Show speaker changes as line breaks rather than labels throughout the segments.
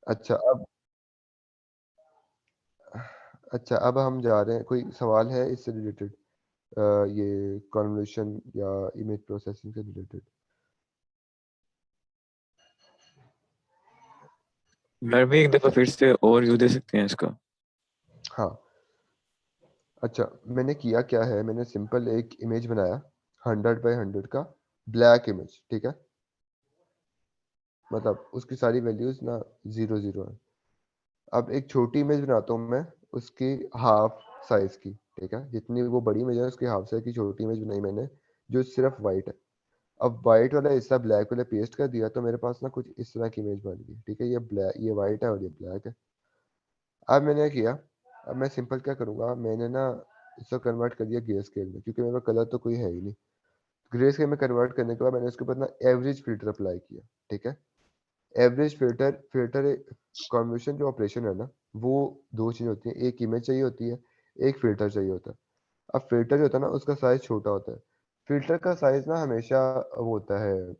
अच्छा अब अच्छा अब हम जा रहे हैं, कोई सवाल है इससे रिलेटेड? ये कन्वोल्यूशन या इमेज प्रोसेसिंग से रिलेटेड?
यार भी एक दफा फिर से ओवरव्यू दे सकते हैं इसका?
हाँ। अच्छा, मैंने किया क्या है, मैंने सिंपल एक इमेज बनाया 100 बाय 100 का, ब्लैक इमेज, ठीक है। मतलब उसकी सारी वैल्यूज ना 0 0 है। अब एक छोटी इमेज बनाता हूँ मैं, उसकी हाफ साइज की, ठीक है। जितनी वो बड़ी इमेज है उसकी हाफ साइज की छोटी इमेज बनाई मैंने, जो सिर्फ वाइट है। अब वाइट वाला हिस्सा ब्लैक वाले पेस्ट कर दिया, तो मेरे पास ना कुछ इस तरह की इमेज बन गई, ठीक है। ये ब्लैक, ये वाइट है और ये ब्लैक है। अब मैंने किया, अब मैं सिंपल क्या करूँगा, मैंने ना इसको कन्वर्ट कर दिया ग्रे स्केल में, क्योंकि मेरे पास कलर तो कोई है ही नहीं। ग्रे स्केल में कन्वर्ट करने के बाद मैंने उसके ऊपर ना एवरेज फिल्टर अप्लाई किया, ठीक है। एवरेज फिल्टर, फिल्टर कन्वर्शन जो ऑपरेशन है ना, वो दो चीज़ें होती हैं, एक इमेज चाहिए होती है, एक फिल्टर चाहिए होता है। अब फिल्टर जो होता है ना, उसका साइज छोटा होता है। फिल्टर का साइज ना हमेशा वो होता है,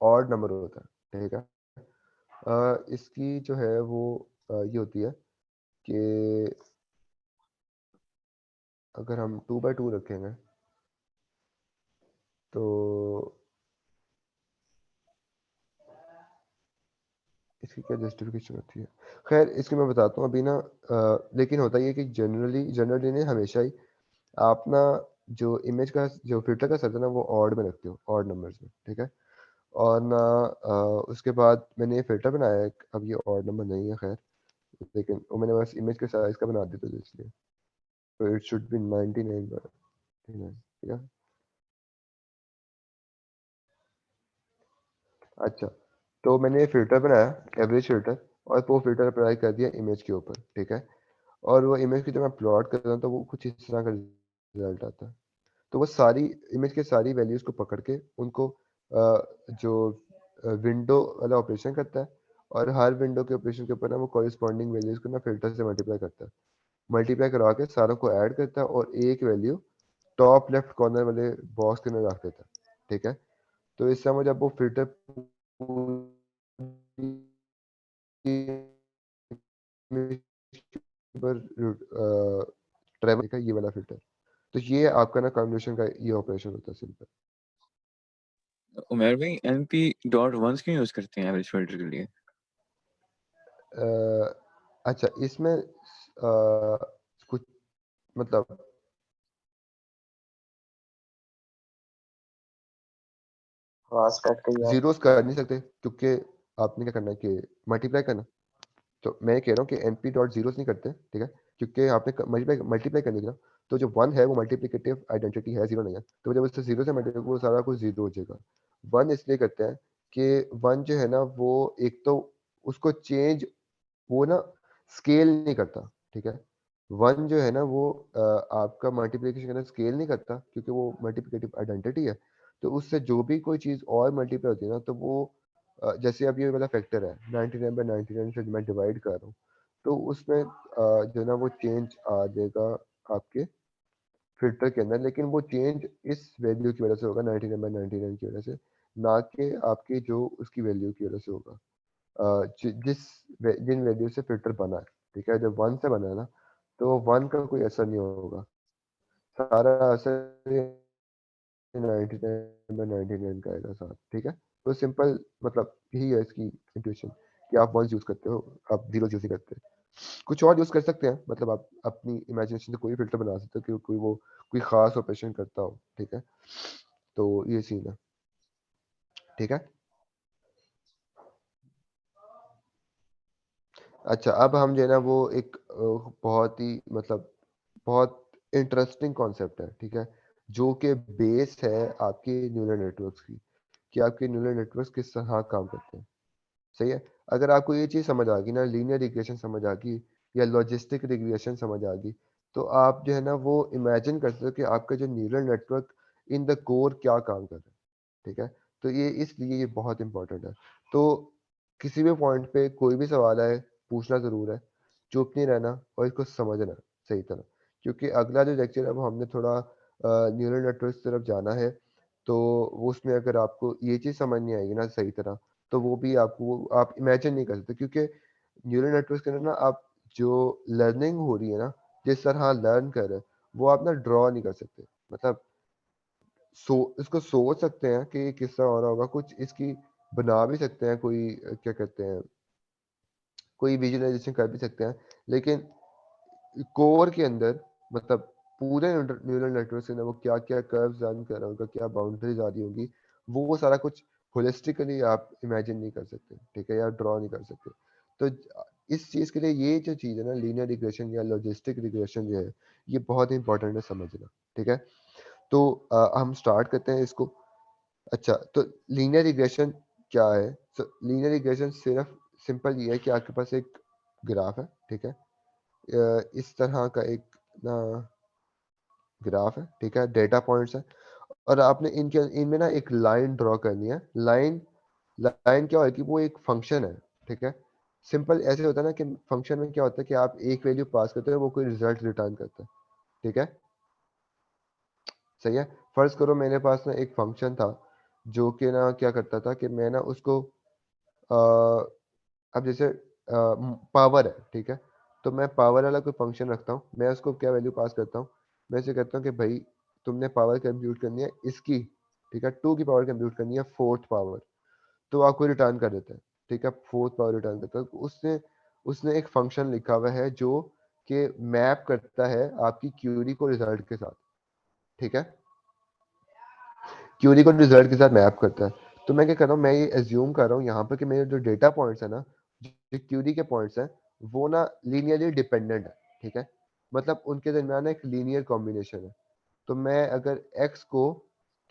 ऑड नंबर होता है, ठीक है। इसकी जो है वो ये होती है कि अगर हम 2 बाय 2 रखेंगे तो इसकी क्या जस्टिफिकेशन होती है। खैर इसकी मैं बताता हूँ अभी ना। लेकिन होता ये है कि जनरली नहीं, हमेशा ही आप ना जो इमेज का जो फिल्टर का साइज है ना, वो ऑड में रखते हो, ऑड नंबर्स में, ठीक है। और ना उसके बाद मैंने ये फिल्टर बनाया है, अब ये ऑड नंबर नहीं है खैर, लेकिन वो मैंने बस इमेज के साइज का बना दिया था इसलिए। तो इट शुड बी 99/99, ठीक है। अच्छा, तो मैंने ये फ़िल्टर बनाया, एवरेज फ़िल्टर, और वो फ़िल्टर अप्लाई कर दिया इमेज के ऊपर, ठीक है। और वो इमेज की जब मैं प्लॉट करता हूँ तो वो कुछ इस तरह का रिजल्ट आता है। तो वो सारी इमेज के सारी वैल्यूज़ को पकड़ के उनको जो विंडो वाला ऑपरेशन करता है, और हर विंडो के ऑपरेशन के ऊपर ना वो कॉरेस्पॉन्डिंग वैल्यूज़ को ना फ़िल्टर से मल्टीप्लाई करता है। मल्टीप्लाई करवा के सारों को ऐड करता है और एक वैल्यू टॉप लेफ्ट कॉर्नर वाले बॉक्स के अंदर रख देता है, ठीक है। तो इस समय जब वो फ़िल्टर पर ट्रैवल का ये वाला फ़िल्टर। तो ये आपका ना कन्वोल्यूशन का ये ऑपरेशन होता है सिंपल।
उमेर भाई एनपी डॉट वंस क्यों यूज करते हैं एवरेज फिल्टर के लिए?
अच्छा इसमें कुछ मतलब
आवाज कट गई यार।
ज़ीरोज़ कर नहीं सकते, क्योंकि आपने क्या करना है कि मल्टीप्लाई करना। तो मैं कह रहा हूँ कि एनपी डॉट ज़ीरोज़ नहीं करते, ठीक है? क्योंकि आपने मल्टीप्लाई मल्टीप्लाई करनी थी ना, तो जो 1 है वो मल्टीप्लिकेटिव आइडेंटिटी है, 0 नहीं है। तो जब उससे 0 से मल्टीप्लाई वो सारा कुछ 0 हो जाएगा। 1 इसलिए करते हैं कि 1 जो है ना वो एक तो उसको चेंज, वो ना स्केल नहीं करता, ठीक है। 1 जो है ना वो आपका मल्टीप्लिकेशन के अंदर स्केल नहीं करता, क्योंकि वो मल्टीप्लिकेटिव आइडेंटिटी है। तो उससे जो भी कोई चीज़ और मल्टीप्लाई होती है ना, तो वो जैसे अब ये वाला फैक्टर है 99/99 से मैं डिवाइड कर रहा हूँ, तो उसमें जो है ना वो चेंज आ जाएगा आपके फिल्टर के अंदर, लेकिन वो चेंज इस वैल्यू की वजह से होगा, 99/99 की वजह से, ना कि आपकी जो उसकी वैल्यू की वजह से होगा। जिन वैल्यू से फिल्टर बना है, ठीक है। जब 1 से बना है ना, तो 1 का कोई असर नहीं होगा, सारा असर 99/99 का आएगा साथ, ठीक है। तो सिंपल मतलब यही है इसकी इंट्यूशन, कि आप 1 यूज करते हो, आप 0 यूज नहीं करते। कुछ और यूज कर सकते हैं, मतलब आप अपनी इमेजिनेशन से कोई फिल्टर बना सकते हो कि कोई वो कोई खास ऑपरेशन करता हो, ठीक है। तो ये सीन है, ठीक है। अच्छा अब हम जो है ना वो एक बहुत ही मतलब बहुत इंटरेस्टिंग कॉन्सेप्ट है, ठीक है, जो कि बेस है आपके न्यूरल नेटवर्क्स की, कि आपके न्यूरल नेटवर्क्स किस तरह काम करते हैं। सही है। अगर आपको ये चीज़ समझ आ गई ना, लीनियर रिग्रेशन समझ आ गई या लॉजिस्टिक रिग्रेशन समझ आ गई, तो आप जो है ना वो इमेजिन कर सकते हो कि आपका जो neural network in the core क्या काम कर रहा है, ठीक है। तो ये इसलिए ये बहुत इंपॉर्टेंट है। तो किसी भी पॉइंट पे कोई भी सवाल आए, पूछना ज़रूर है, चुप नहीं रहना और इसको समझना सही तरह, क्योंकि अगला जो लेक्चर है वो हमने थोड़ा न्यूरल नेटवर्क की तरफ जाना है। तो वो उसमें अगर आपको ये चीज़ समझ नहीं आएगी ना सही तरह, तो वो भी आपको आप इमेजिन नहीं कर सकते, क्योंकि न्यूरल नेटवर्क के अंदर ना आप जो लर्निंग हो रही है ना, जिस तरह लर्न कर रहे हैं, वो आप ना ड्रॉ नहीं कर सकते। मतलब इसको सोच सकते हैं कि ये किस तरह हो रहा होगा, कुछ इसकी बना भी सकते हैं, कोई क्या कहते हैं, कोई विजुअलाइजेशन कर भी सकते हैं, लेकिन कोर के अंदर मतलब पूरे न्यूरल नेटवर्क से ना वो क्या क्या कर्व्स रन कर रहा होगा, क्या बाउंड्रीज आ रही होंगी, वो सारा कुछ होलिस्टिकली आप इमेजिन नहीं कर सकते, ठीक है, या ड्रॉ नहीं कर सकते। तो इस चीज के लिए ये जो चीज है ना, लीनियर रिग्रेशन या लॉजिस्टिक रिग्रेशन जो है, ये बहुत इंपॉर्टेंट है समझना, ठीक है। तो हम स्टार्ट करते हैं इसको। अच्छा, तो लीनियर रिग्रेशन क्या है? लीनियर रिग्रेशन सिर्फ सिंपल ये है कि आपके पास एक ग्राफ है, ठीक है, इस तरह का एक ना ग्राफ है, ठीक है, डेटा पॉइंट्स है, और आपने इनके इनमें ना एक लाइन ड्रॉ करनी है। लाइन लाइन क्या है कि वो एक फंक्शन है, ठीक है। सिंपल ऐसे होता है ना कि फंक्शन में क्या होता है कि आप एक वैल्यू पास करते हो, वो कोई रिजल्ट रिटर्न करता है, ठीक है, सही है। फर्ज करो मेरे पास ना एक फंक्शन था जो कि ना क्या करता था कि मैं ना उसको अब जैसे पावर है, ठीक है, तो मैं पावर वाला कोई फंक्शन रखता हूँ, मैं उसको क्या वैल्यू पास करता हूँ, मैं इसे कहता हूँ कि भाई तुमने पावर कंप्यूट करनी है इसकी, ठीक है, 2 की पावर कंप्यूट करनी है 4th पावर, तो आपको रिटर्न कर देता है, ठीक है, 4th पावर रिटर्न करता है। तो उसने उसने एक फंक्शन लिखा हुआ है जो कि मैप करता है आपकी क्यूरी को रिजल्ट के साथ, ठीक है, क्यूरी को रिजल्ट के साथ मैप करता है। तो मैं क्या कर रहा हूँ, मैं ये एज्यूम कर रहा हूँ यहाँ पर कि मेरे जो डेटा पॉइंट्स है ना, जो क्यूरी के पॉइंट्स हैं, वो ना लीनियरली डिपेंडेंट है, ठीक है, मतलब उनके दरमियान एक लीनियर कॉम्बिनेशन है। तो मैं अगर x को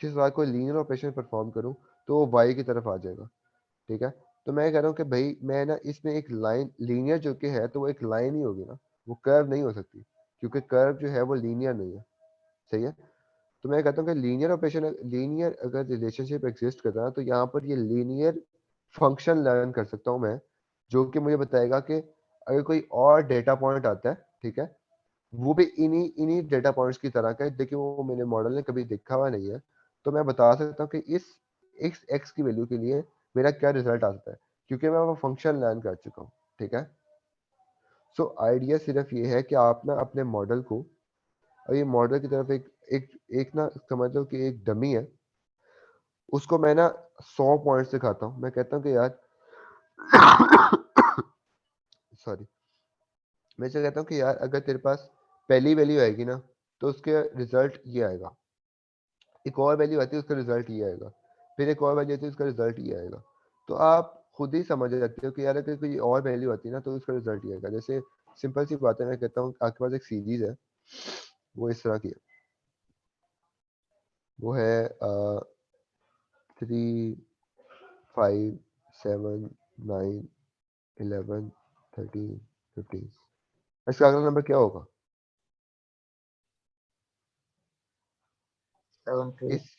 किस बार कोई लीनियर ऑपरेशन परफॉर्म करूँ, तो वो y की तरफ आ जाएगा, ठीक है। तो मैं कह रहा हूँ कि भाई मैं ना इसमें एक लाइन लीनियर जो कि है, तो वो एक लाइन ही होगी ना, वो कर्व नहीं हो सकती, क्योंकि कर्व जो है वो लीनियर नहीं है, सही है। तो मैं कहता हूँ कि लीनियर ऑपरेशन, लीनियर अगर रिलेशनशिप एग्जिस्ट करता है तो यहाँ पर ये लीनियर फंक्शन लर्न कर सकता हूँ मैं, जो कि मुझे बताएगा कि अगर कोई और डेटा पॉइंट आता है, ठीक है, वो भी इन्हीं इन्हीं डेटा पॉइंट्स की तरह का है, देखिए वो मेरे मॉडल ने कभी देखा हुआ नहीं है, तो मैं बता सकता हूँ कि इस एक्स की वैल्यू के लिए मेरा क्या रिजल्ट आता है, क्योंकि मैं वो फंक्शन लर्न कर चुका हूँ, ठीक है। सो आइडिया सिर्फ ये है कि आप ना अपने मॉडल को, और ये मॉडल की तरफ एक एक ना समझ लो कि एक डमी है, उसको मैं ना 100 पॉइंट सिखाता हूँ, मैं कहता हूँ कि यार सॉरी, मैं से कहता हूँ कि यार अगर तेरे पास पहली वैल्यू आएगी ना, तो उसके रिजल्ट ये आएगा, एक और वैल्यू आती है उसका रिजल्ट ये आएगा, फिर एक और वैल्यू आती है उसका रिजल्ट ये आएगा। तो आप खुद ही समझ सकते हो कि यार अगर कोई और वैल्यू आती है ना, तो उसका रिजल्ट ये आएगा। जैसे सिंपल सी बात है, मैं कहता हूँ आपके पास एक सीरीज है, वो इस तरह की है, वो है 3 5 7 9 11 13 15, इसका अगला नंबर क्या होगा?
17।
इस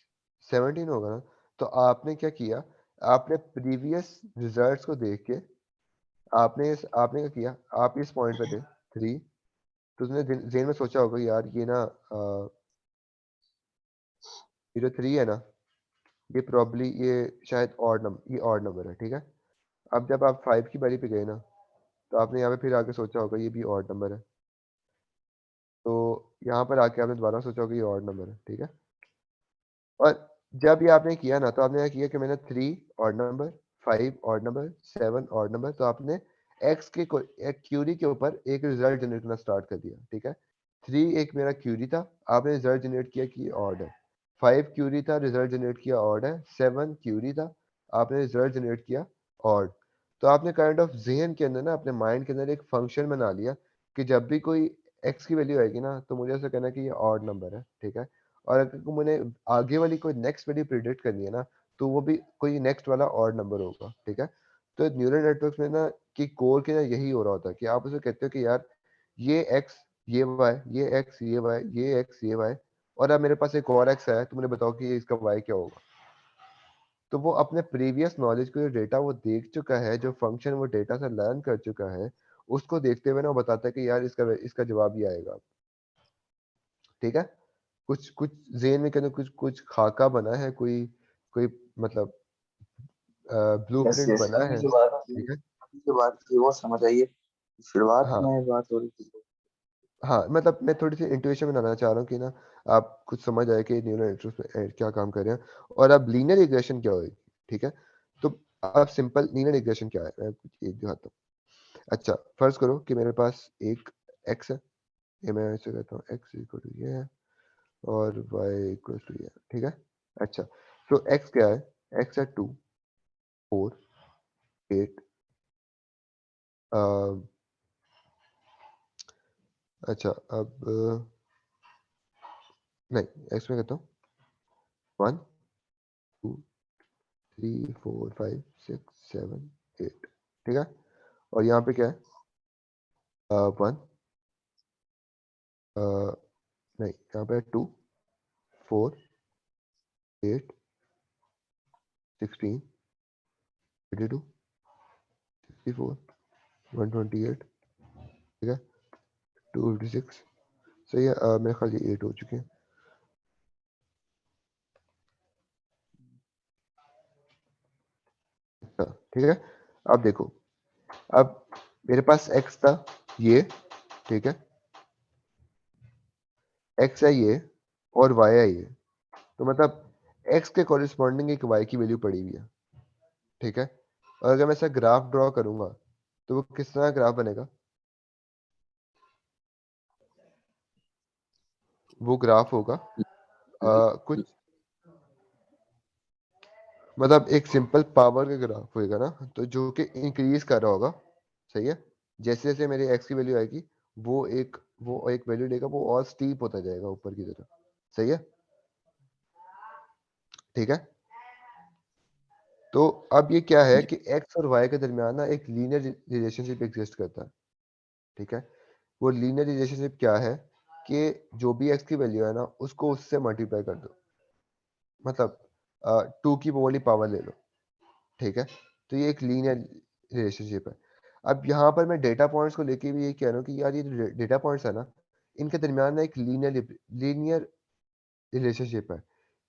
17 होगा ना। तो आपने क्या किया, आपने प्रीवियस रिजल्ट्स को देख के आपने क्या किया, आप इस पॉइंट पे थे 3, तो उसने जेन में सोचा होगा यार ये ना ये जो 3 है ना, ये प्रॉब्ली ये शायद ऑड नंबर, ये ऑड नंबर है, ठीक है। अब जब आप 5 की बारी पे गए ना, तो आपने यहाँ पे फिर आके सोचा होगा ये भी ऑड नंबर है, तो यहाँ पर आके आपने दोबारा सोचा होगा ये ऑड नंबर है, ठीक है। और जब ये आपने किया ना, तो आपने क्या किया कि मैंने 3 odd number, 5 odd number, 7 odd number, तो आपने एक्स के एक क्यूरी के ऊपर एक रिजल्ट जनरेट करना स्टार्ट कर दिया, ठीक है। 3 एक मेरा क्यूरी था, आपने रिजल्ट जनरेट किया कि ऑड है। 5 क्यूरी था, रिजल्ट जनरेट किया ऑड है। 7 क्यूरी था, आपने रिजल्ट जनरेट किया ऑड। तो आपने काइंड ऑफ जहन के अंदर ना, अपने माइंड के अंदर एक फंक्शन बना लिया कि जब भी कोई एक्स की वैल्यू आएगी ना, तो मुझे ऐसा कहना है कि ये ऑड नंबर है, ठीक है। और अगर मैंने आगे वाली कोई नेक्स्ट वैल्यू प्रिडिक्ट करनी है ना, तो वो भी कोई नेक्स्ट वाला ऑड नंबर होगा, ठीक है। तो न्यूरल नेटवर्क्स में ना कि कोर के ना यही हो रहा होता है कि आप उसे कहते हो कि यार ये एक्स ये वाई, ये एक्स ये वाई, ये एक्स ये वाई, और अब मेरे पास एक और एक्स है, तो मुझे बताओ कि इसका वाई क्या होगा। तो वो अपने प्रीवियस नॉलेज को, जो डेटा वो देख चुका है, जो फंक्शन वो डेटा से लर्न कर चुका है, उसको देखते हुए ना वो बताता है कि यार इसका इसका जवाब ये आएगा, ठीक है। कुछ कुछ ज़हन में कहते कुछ कुछ खाका बना है, कोई कोई मतलब ब्लूप्रिंट बना है, ठीक है।
जो बात की वो समझ आइए, शुरुआत
हाँ
में बात हो रही थी।
हाँ, मतलब मैं थोड़ी सी इंट्यूशन बनाना चाह रहा हूँ कि ना आप कुछ समझ आए कि न्यूरल नेटवर्क में क्या काम कर रहे हैं, और अब लीनियर रिग्रेशन क्या होगी, ठीक है। तो अब सिंपल लीनियर रिग्रेशन क्या है, मैं कुछ एक दिखाता हूँ। अच्छा, फर्ज करो कि मेरे पास एक एक्स है, ये मैं ऐसे कहता हूँ एक्स इक्वल टू ये है और वाई इक्वल टू ये, ठीक है। अच्छा, तो एक्स क्या है, एक्स है 2 4 8। अच्छा अब नहीं, एक्स में कहता हूँ 1 2 3 4 5 6 7 8, ठीक है। और यहाँ पे क्या है, 1 नहीं, यहाँ पे 2 4 8 16 82 64 128, ठीक है, 256। सही है, मेरे ख्याल ये 8 हो चुके हैं। अच्छा, ठीक है। अब देखो, अब मेरे पास x था ये, ठीक है, x है ये और y है ये, तो मतलब x के कॉरिस्पॉन्डिंग एक y की वैल्यू पड़ी हुई है, ठीक है। और अगर मैं ऐसा ग्राफ ड्रॉ करूंगा तो वो किस तरह ग्राफ बनेगा, वो ग्राफ होगा कुछ मतलब एक सिंपल पावर का ग्राफ होएगा ना, तो जो कि इंक्रीज कर रहा होगा, सही है। जैसे जैसे मेरी एक्स की वैल्यू आएगी वो एक वैल्यू लेगा, वो और स्टीप होता जाएगा ऊपर की तरफ, सही है, ठीक है। तो अब ये क्या है कि एक्स और वाई के दरमियान ना एक लीनियर रिलेशनशिप एग्जिस्ट करता है, ठीक है। वो लीनियर रिलेशनशिप क्या है कि जो भी एक्स की वैल्यू है ना उसको उससे मल्टीप्लाई कर दो, मतलब 2 की वो वाली पावर ले लो, ठीक है। तो ये एक लीनियर रिलेशनशिप है। अब यहाँ पर मैं डेटा पॉइंट्स को लेके भी ये कह रहा हूँ कि यार ये जो डेटा पॉइंट्स है ना, इनके दरमियान ना एक लीनियर रिलेशनशिप है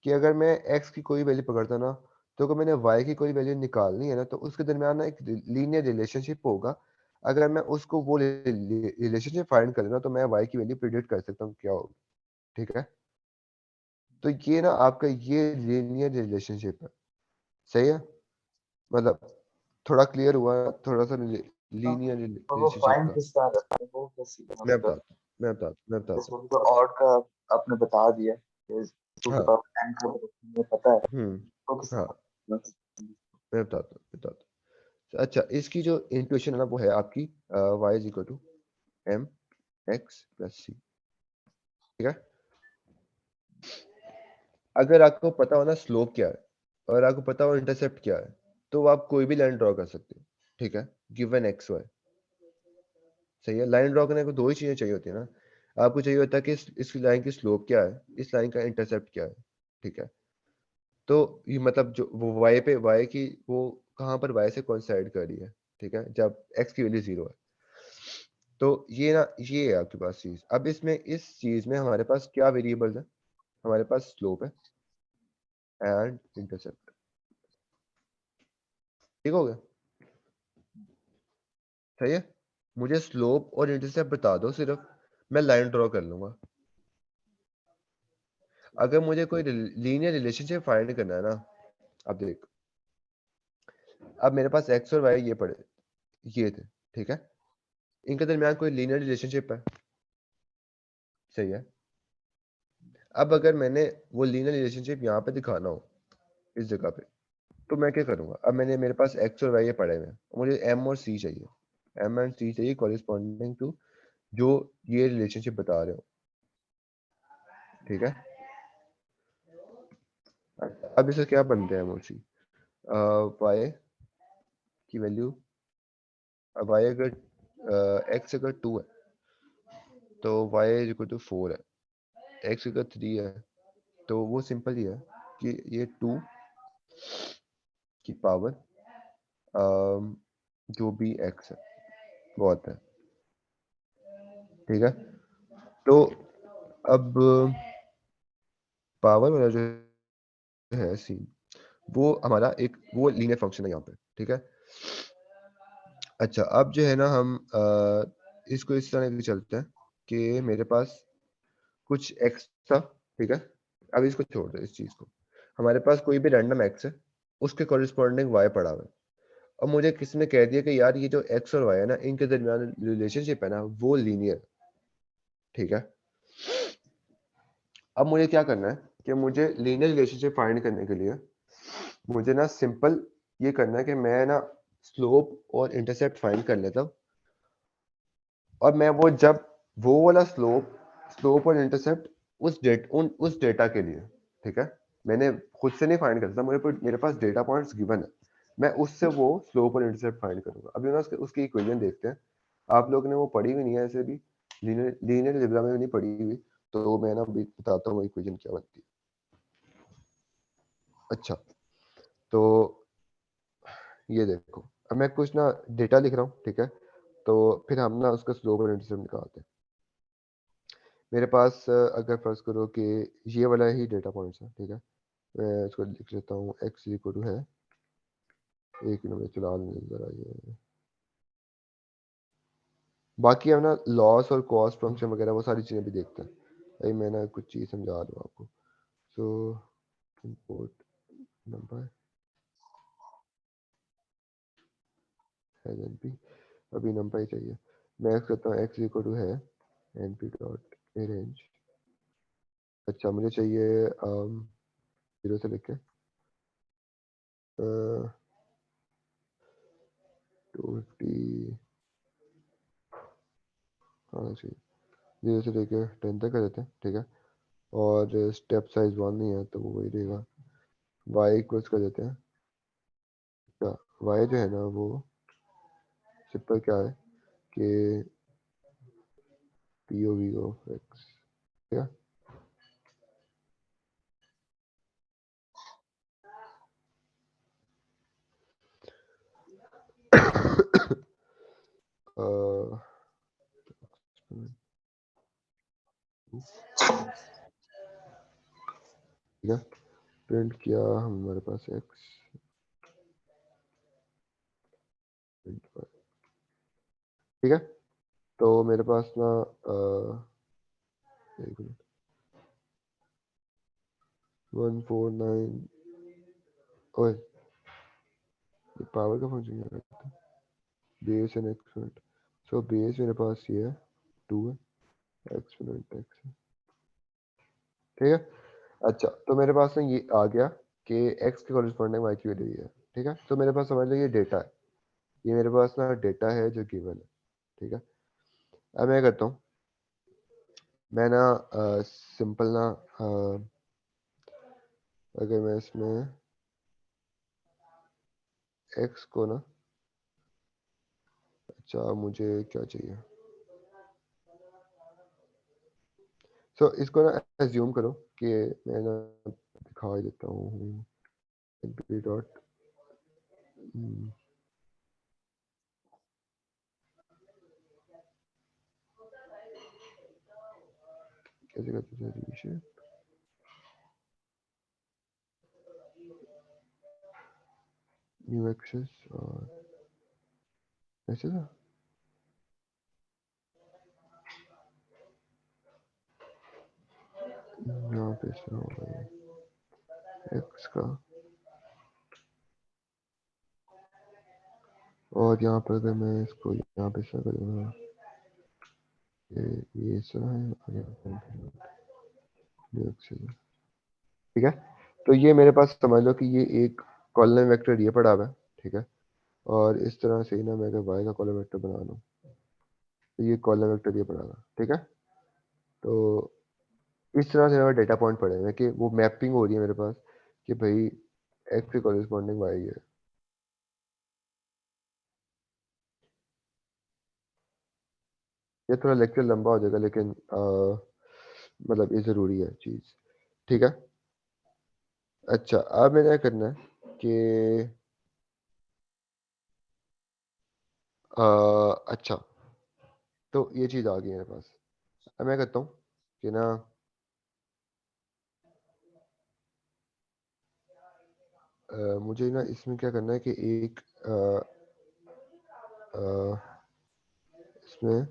कि अगर मैं एक्स की कोई वैल्यू पकड़ता ना, तो अगर मैंने वाई की कोई वैल्यू निकालनी है ना, तो उसके दरमियान ना एक लीनियर रिलेशनशिप होगा। अगर मैं उसको वो रिलेशनशिप फाइंड कर लेना, तो मैं वाई की वैल्यू प्रिडिक्ट कर सकता हूँ क्या होगी, ठीक है। तो ये ना आपका ये लीनियर रिलेशनशिप है, सही है। मतलब थोड़ा क्लियर हुआ, थोड़ा सा लीनियर
और वो
रिलेशनशिप
फाइन
का।
किस तरह करता है, वो कैसी है
मैं
मतलब,
बताता हूँ मैं बताता
जैसे उनको ऑड का आपने बता दिया, टू
हूँ।
की
हाँ,
पावर 10 का मुझे पता है, तो किस
हाँ,
तरह।
मैं बताता हूँ। अच्छा, इसकी जो इंट्यूशन है ना वो है आपकी y is equal to M X plus C, ठीक है। अगर आपको पता हो ना स्लोप क्या है और आपको पता हो इंटरसेप्ट क्या है, तो आप कोई भी लाइन ड्रॉ कर सकते हो, ठीक है, गिवन एक्स वाई, सही है। लाइन ड्रॉ करने को दो ही चीजें चाहिए होती है ना, आपको चाहिए होता है कि इस लाइन की स्लोप क्या है, इस लाइन का इंटरसेप्ट क्या है, ठीक है। तो ये मतलब जो वो वाई की वो कहाँ पर वाई से कोइंसाइड कर रही है, ठीक है, जब एक्स की वैल्यू 0 है। तो ये ना ये है आपके पास चीज। अब इसमें इस चीज में हमारे पास क्या वेरिएबल्स है, हमारे पास स्लोप है एंड इंटरसेप्ट, ठीक हो गया, सही है। मुझे स्लोप और इंटरसेप्ट बता दो सिर्फ, मैं लाइन ड्रॉ कर लूंगा। अगर मुझे कोई लीनियर रिलेशनशिप फाइंड करना है ना, अब देख, अब मेरे पास एक्स और वाई ये पड़े, ये थे, ठीक है, इनके दरमियान कोई लीनियर रिलेशनशिप है, सही है। अब अगर मैंने वो लीनियर रिलेशनशिप यहाँ पे दिखाना हो इस जगह पे, तो मैं क्या करूंगा, अब मेरे पास एक्स और वाई ये पड़े हुए हैं, मुझे एम और सी चाहिए, एम एंड सी चाहिए कॉरिस्पॉन्डिंग टू जो ये रिलेशनशिप बता रहे हो, ठीक है। अब इसे क्या बनते हैं एम और सी, वाई की वैल्यू, अब वाई अगर एक्स अगर 2 है तो वाई इज इक्वल टू 4 है, एक्स अगर 3 है तो वो सिंपल ही है कि ये 2 की पावर जो भी एक्स है वो आता है, ठीक है। तो अब पावर वाला जो है सीन, वो हमारा एक वो लीनियर फंक्शन है यहाँ पे, ठीक है। अच्छा, अब जो है ना हम इसको इस तरह लेके चलते हैं कि मेरे पास कुछ x था, ठीक है। अब इसको छोड़ दो, इस चीज को। हमारे पास कोई भी रैंडम x है, उसके कॉरेस्पॉन्डिंग y पड़ा हुआ है। अब मुझे किसी ने कह दिया कि यार ये जो x और y है ना, इनके दरमियान रिलेशनशिप है ना, वो लीनियर, ठीक है। अब मुझे क्या करना है कि मुझे लीनियर रिलेशनशिप फाइंड करने के लिए मुझे ना सिंपल ये करना है कि मैं ना स्लोप और इंटरसेप्ट फाइंड कर लेता हूँ, और मैं वो जब वो वाला स्लोप और इंटरसेप्ट उस डेटा के लिए, ठीक है। मैंने खुद से नहीं फाइंड करता, मेरे पास डेटा पॉइंट्स गिवन है, मैं उससे वो स्लोप और इंटरसेप्ट फाइंड करूंगा। अभी ना उसकी इक्वेशन देखते हैं। आप लोगों ने वो पढ़ी हुई नहीं है, ऐसे भी लीनियर अलजेब्रा में नहीं पढ़ी हुई, तो मैं ना अभी बताता हूँ वो इक्वेशन क्या बनती है। अच्छा, तो ये देखो, अब मैं कुछ ना डेटा लिख रहा हूँ, ठीक है। तो फिर हम ना उसका स्लोप और इंटरसेप्ट निकालते हैं। मेरे पास अगर फर्ज करो कि ये वाला ही डेटा पॉइंट्स है, ठीक है। मैं इसको लिख लेता हूँ, x इक्वल टू है, एक मिनट में चला जरा ये। बाकी हम ना लॉस और कॉस्ट फंक्शन वगैरह वो सारी चीज़ें भी देखते हैं। भाई मैं ना कुछ चीज़ समझा दूँ आपको। सो इंपोर्ट नंबर एनपी, अभी नंबर ही चाहिए। मैं एक्स करता हूँ, x इक्वल टू है np डॉट अरेंज। अच्छा, मुझे चाहिए 0 से लेके 250, हाँ जी, 0 से लेके 10 तक कर देते हैं, ठीक है। और स्टेप साइज 1 नहीं है तो वो वही रहेगा। y इक्वल्स कर देते हैं। क्या y जो है ना वो सिंपल क्या है कि POV ऑफ x, ठीक है। ठीक है, प्रिंट किया हमारे पास x, ठीक है। तो मेरे पास ना एक मिनट, 149, ओए ये पावर का फंक्शन क्या करता है, base and exponent. So base मेरे पास ये है 2 है, एक्सपोनेंट x है, ठीक है। अच्छा, तो मेरे पास ना ये आ गया कि x के कॉरेस्पॉन्डिंग y की वैल्यू ये है, ठीक है। तो मेरे पास समझ लो ये डेटा है, ये मेरे पास ना डेटा है जो गिवन है, ठीक है। अब मैं करता हूँ, मैं ना सिंपल ना अगर मैं इसमें x को ना, अच्छा मुझे क्या चाहिए, सो इसको ना एज्यूम करो कि मैं ना दिखा ही देता हूँ np डॉट, कैसे करते थे रिशेप, न्यू एक्सेस, और ऐसे था। यहाँ पे इस तरह होगा ये x का, और यहाँ पर अगर मैं इसको यहाँ पे इस तरह करूँगा, ये इस तरह है, और यहाँ पर न्यू एक्सेस, ठीक है। तो ये मेरे पास समझ लो कि ये एक कॉलम वेक्टर ये पड़ा हुआ है, ठीक है। और इस तरह से ही ना मैं अगर y का कॉलम वेक्टर बना लूँ, तो ये कॉलम वेक्टर ये पड़ा हुआ, ठीक है। तो इस तरह से मेरे डेटा पॉइंट पड़े हैं कि वो मैपिंग हो रही है मेरे पास कि भाई x के कॉरेस्पॉन्डिंग y है। ये थोड़ा लेक्चर लंबा हो जाएगा, लेकिन मतलब ये ज़रूरी है चीज़, ठीक है। अच्छा, अब मैंने क्या करना है कि अच्छा, तो ये चीज़ आ गई मेरे पास। अब मैं कहता हूँ कि ना मुझे ना इसमें क्या करना है कि एक इसमें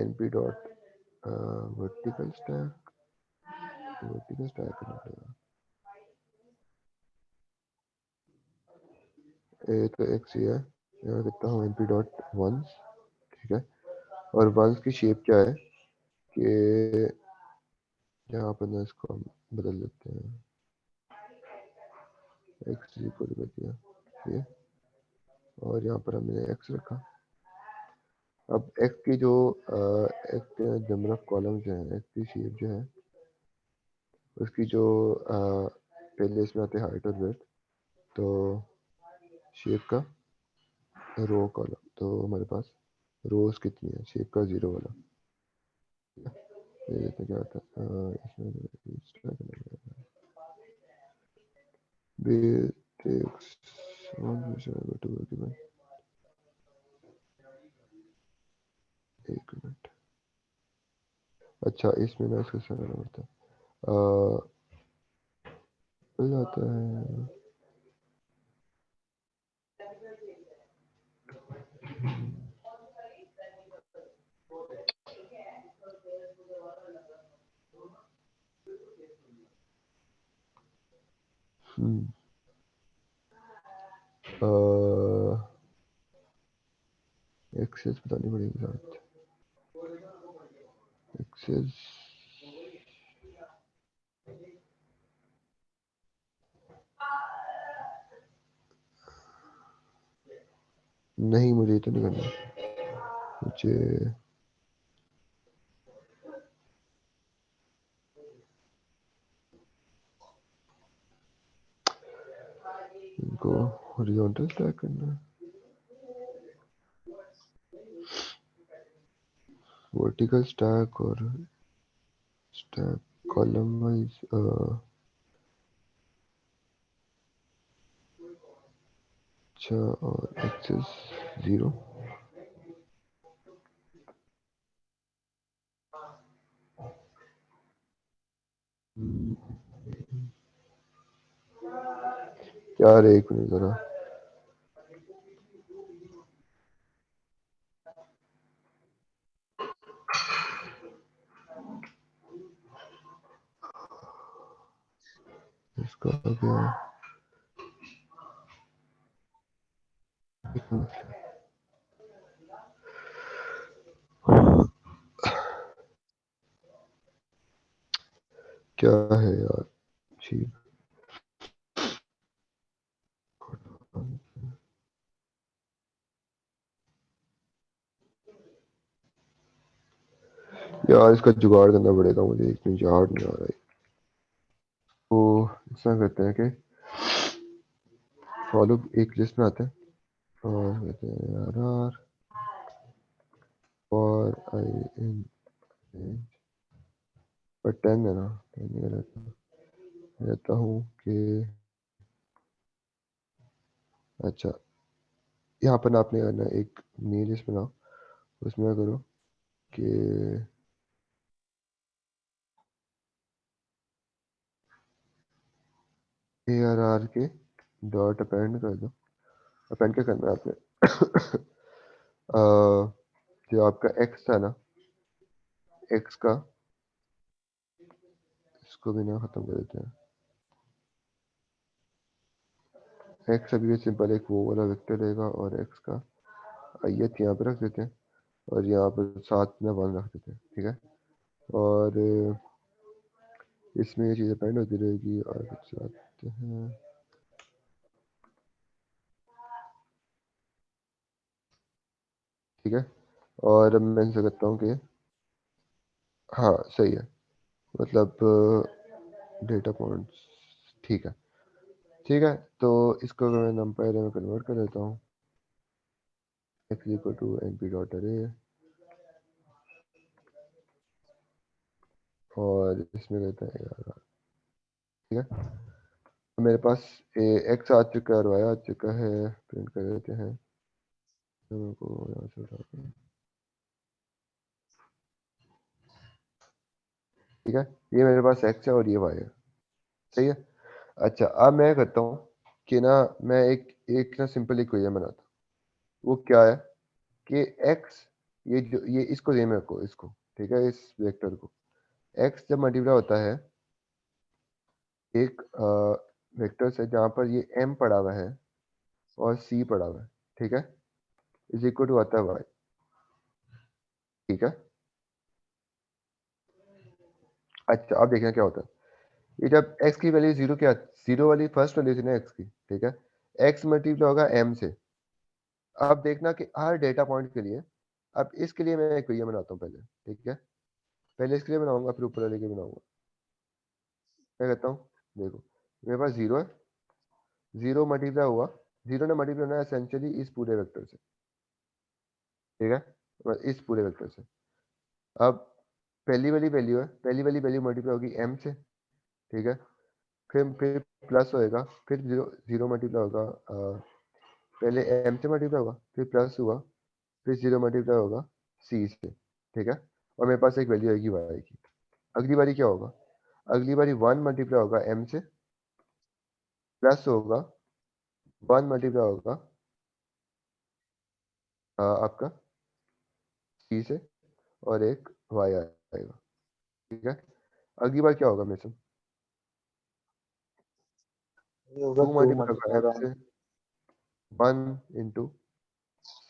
np डॉट वर्टिकल स्टैक करना पड़ेगा। ए तो एक्स ही है, यहाँ करता हूँ np डॉट वंस, ठीक है। और वंस की शेप क्या है कि यहाँ पर ना इसको हम बदल देते हैं, एक्स इक्वल कर दिया ये, और यहाँ पर हमने एक्स रखा। अब एक्स की जो एक्स के नंबर ऑफ कॉलम्स हैं, एक्स की शेप जो है उसकी जो पहले इसमें आते हैं हाइट और विड्थ, तो शेप का रो कॉलम, तो हमारे पास रोज कितनी है शेप का 0 वाला, ये देखते क्या होता है। इसमें बेसिक्स 1 एक मिनट। अच्छा इसमें ना इसका क्या करना पड़ता है, मिल जाता है। एक्सेस बतानी पड़ेगी शायद, एक्सेस नहीं, मुझे तो नहीं करना, मुझे इनको हॉरिजॉन्टल स्टैक करना है, वर्टिकल स्टैक और स्टैक कॉलम वाइज। अच्छा और एक्सेस 0, यार एक मिनट जरा, इसका क्या क्या है यार, ठीक। यार इसका जुगाड़ करना पड़ेगा मुझे, इतनी याद नहीं आ रहा है। तो ऐसा करते हैं कि फॉलो एक लिस्ट में आते हैं और कहते हैं यार आर और आई एन, पर 10 है ना, 10 में रहता हूँ कि अच्छा यहाँ पर ना आपने ना एक नई लिस्ट बनाओ, उसमें करो कि ए आर आर के डॉट अपेंड कर दो। अपेंड क्या करना है आपने जो आपका एक्स था ना, एक्स का इसको भी ना खत्म कर देते हैं। एक्स अभी भी सिंपल एक वो वाला वेक्टर रहेगा और एक्स का आयत यहाँ पे रख देते हैं और यहाँ पर साथ में 1 रख देते हैं, ठीक है। और इसमें ये चीज़ अपेंड होती रहेगी और कुछ आते हैं, ठीक है। और अब मैं इनसे करता हूँ कि हाँ सही है, मतलब डेटा पॉइंट्स, ठीक है। ठीक है, तो इसको मैं नंपायर में कन्वर्ट कर देता हूँ, X equal to N P dot array, और इसमें कहते हैं यार, ठीक है। तो मेरे पास एक्स आ चुका है और वाई आ चुका है, प्रिंट कर देते हैं, दोनों को यहाँ से उठाते हैं, ठीक है। ये मेरे पास एक्स है और ये वाई है, सही है। अच्छा अब मैं करता हूँ कि ना मैं एक ना सिंपल इक्वेशन बनाता हूँ। वो क्या है कि x ये इसको ध्यान में रखो, इसको, ठीक है, इस वेक्टर को। x जब मल्टीप्लाई होता है एक वेक्टर से जहाँ पर ये m पड़ा हुआ है और c पड़ा हुआ है, ठीक है, इज इक्वल टू आता है y, ठीक है। अच्छा अब देखना क्या होता है। ये जब x की वैल्यू जीरो, क्या जीरो वाली फर्स्ट वैल्यू थी ना x की, ठीक है, x मल्टीप्लाई होगा m से। अब देखना कि हर डेटा पॉइंट के लिए, अब इसके लिए मैं इक्वेशन बनाता हूँ पहले, ठीक है, पहले इसके लिए बनाऊंगा फिर ऊपर वाले के बनाऊंगा। क्या कहता हूँ, देखो मेरे पास जीरो है, जीरो मल्टीप्लाई हुआ, जीरो ने मल्टीप्लाई होना है एसेंशियली इस पूरे वेक्टर से, ठीक है, बस इस पूरे वेक्टर से। अब पहली वाली वैल्यू है, पहली वाली वैल्यू मल्टीप्लाई होगी m से, ठीक है, फिर प्लस होएगा, फिर जीरो जीरो मल्टीप्लाई होगा, पहले m से मल्टीप्लाई होगा, फिर प्लस हुआ, फिर जीरो मल्टीप्लाई होगा c से, ठीक है, और मेरे पास एक वैल्यू आएगी y की। अगली बारी क्या होगा, अगली बारी वन मल्टीप्लाई होगा m से, प्लस होगा वन मल्टीप्लाई होगा आपका c से, और एक y आएगा, ठीक है। अगली बार क्या होगा मेरे से,
ये होगा
टू
टू
मल्टीप्लाई होगा m
मल्टीप्लाई
से, वन इंटू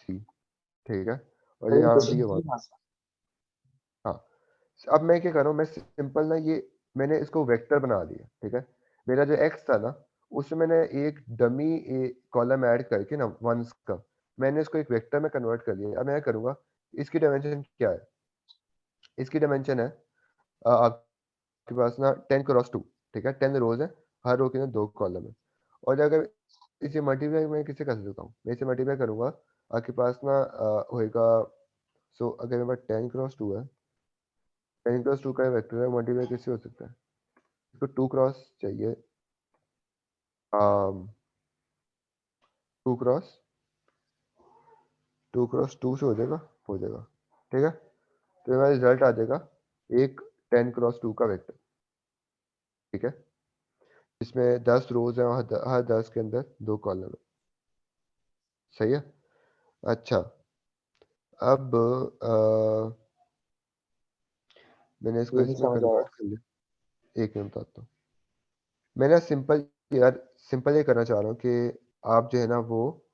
c, ठीक है, और
अरे
यहाँ भी
क्वेश्चन
ये
थी
वन।
ना।
हाँ, अब मैं क्या कर रहा हूँ, मैं सिंपल ना ये मैंने इसको वेक्टर बना दिया, ठीक है। मेरा जो x था ना, उसमें मैंने एक डमी कॉलम ऐड करके ना वंस का, मैंने इसको एक वेक्टर में कन्वर्ट कर लिया। अब मैं क्या करूँगा, इसकी डायमेंशन क्या है, इसकी डायमेंशन है आपके पास ना 10 क्रॉस 2, ठीक है, 10 रोज है, हर रो के अंदर 2 कॉलम है। और अगर इसे मल्टीप्लाई मैं किससे कर सकता हूँ, मैं इसे मल्टीप्लाई करूंगा, आपके पास ना होएगा, सो अगर मेरे पास 10 क्रॉस 2 है, 10 क्रॉस 2 का वेक्टर है, मल्टीप्लाई किससे हो सकता है, इसको 2 क्रॉस चाहिए, 2 क्रॉस 2 क्रॉस 2 से हो जाएगा, ठीक है। तो मेरा रिजल्ट आ जाएगा एक 10 क्रॉस 2 का वेक्टर, ठीक है, इसमें 10 रोज है, और हर 10 के अंदर 2 कॉलम है, सही है। अच्छा अब मैंने इसको
ये नहीं
इसमें
समझ आया।
कन्वर्ट कर लिया, एक मिनट बताता हूँ। मैंने सिंपल यार, सिंपल ये करना चाह रहा हूँ कि आप जो है ना वो,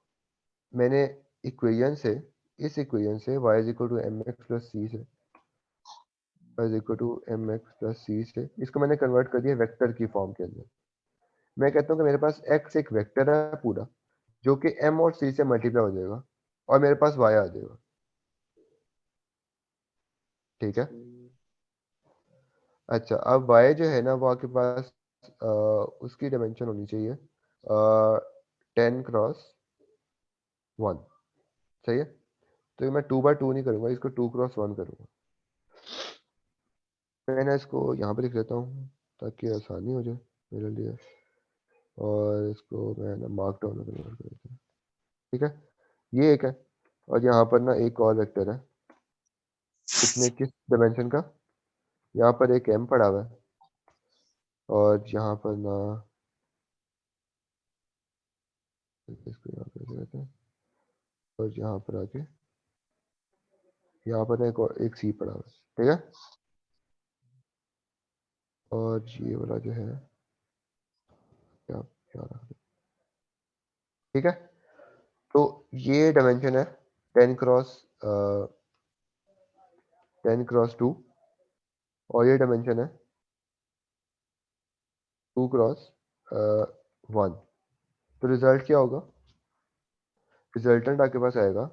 मैंने इक्वेशन से, इस इक्वेशन से y is equal to M X plus C से, y is equal to M X plus C से, इसको मैंने कन्वर्ट कर दिया वेक्टर की फॉर्म के अंदर। मैं कहता हूँ कि मेरे पास x एक वेक्टर है पूरा, जो कि m और c से मल्टीप्लाई हो जाएगा, और मेरे पास y आ जाएगा, ठीक है। अच्छा अब y जो है ना वो आपके पास उसकी डायमेंशन होनी चाहिए 10 क्रॉस 1, सही है। तो ये मैं 2 बाय 2 नहीं करूंगा, इसको 2 क्रॉस 1 करूंगा। मैं इसको यहाँ पे लिख लेता हूँ ताकि आसानी हो जाए मेरे लिए, और इसको मैं ना मार्क डाउन में कन्वर्ट कर देता हूँ, ठीक है। ये एक है, और यहाँ पर ना एक और वेक्टर है, कितने, किस डायमेंशन का, यहाँ पर एक m पड़ा हुआ है, और यहाँ पर ना इसको यहाँ पे रख देते हैं, और यहाँ पर आके यहाँ पर एक सी पड़ा हुआ है, ठीक है। और ये वाला जो है क्या क्या रहा है? ठीक है, तो ये डायमेंशन है 10 क्रॉस 2, और ये डायमेंशन है 2 क्रॉस 1। तो रिजल्ट क्या होगा, रिजल्टेंट आपके पास आएगा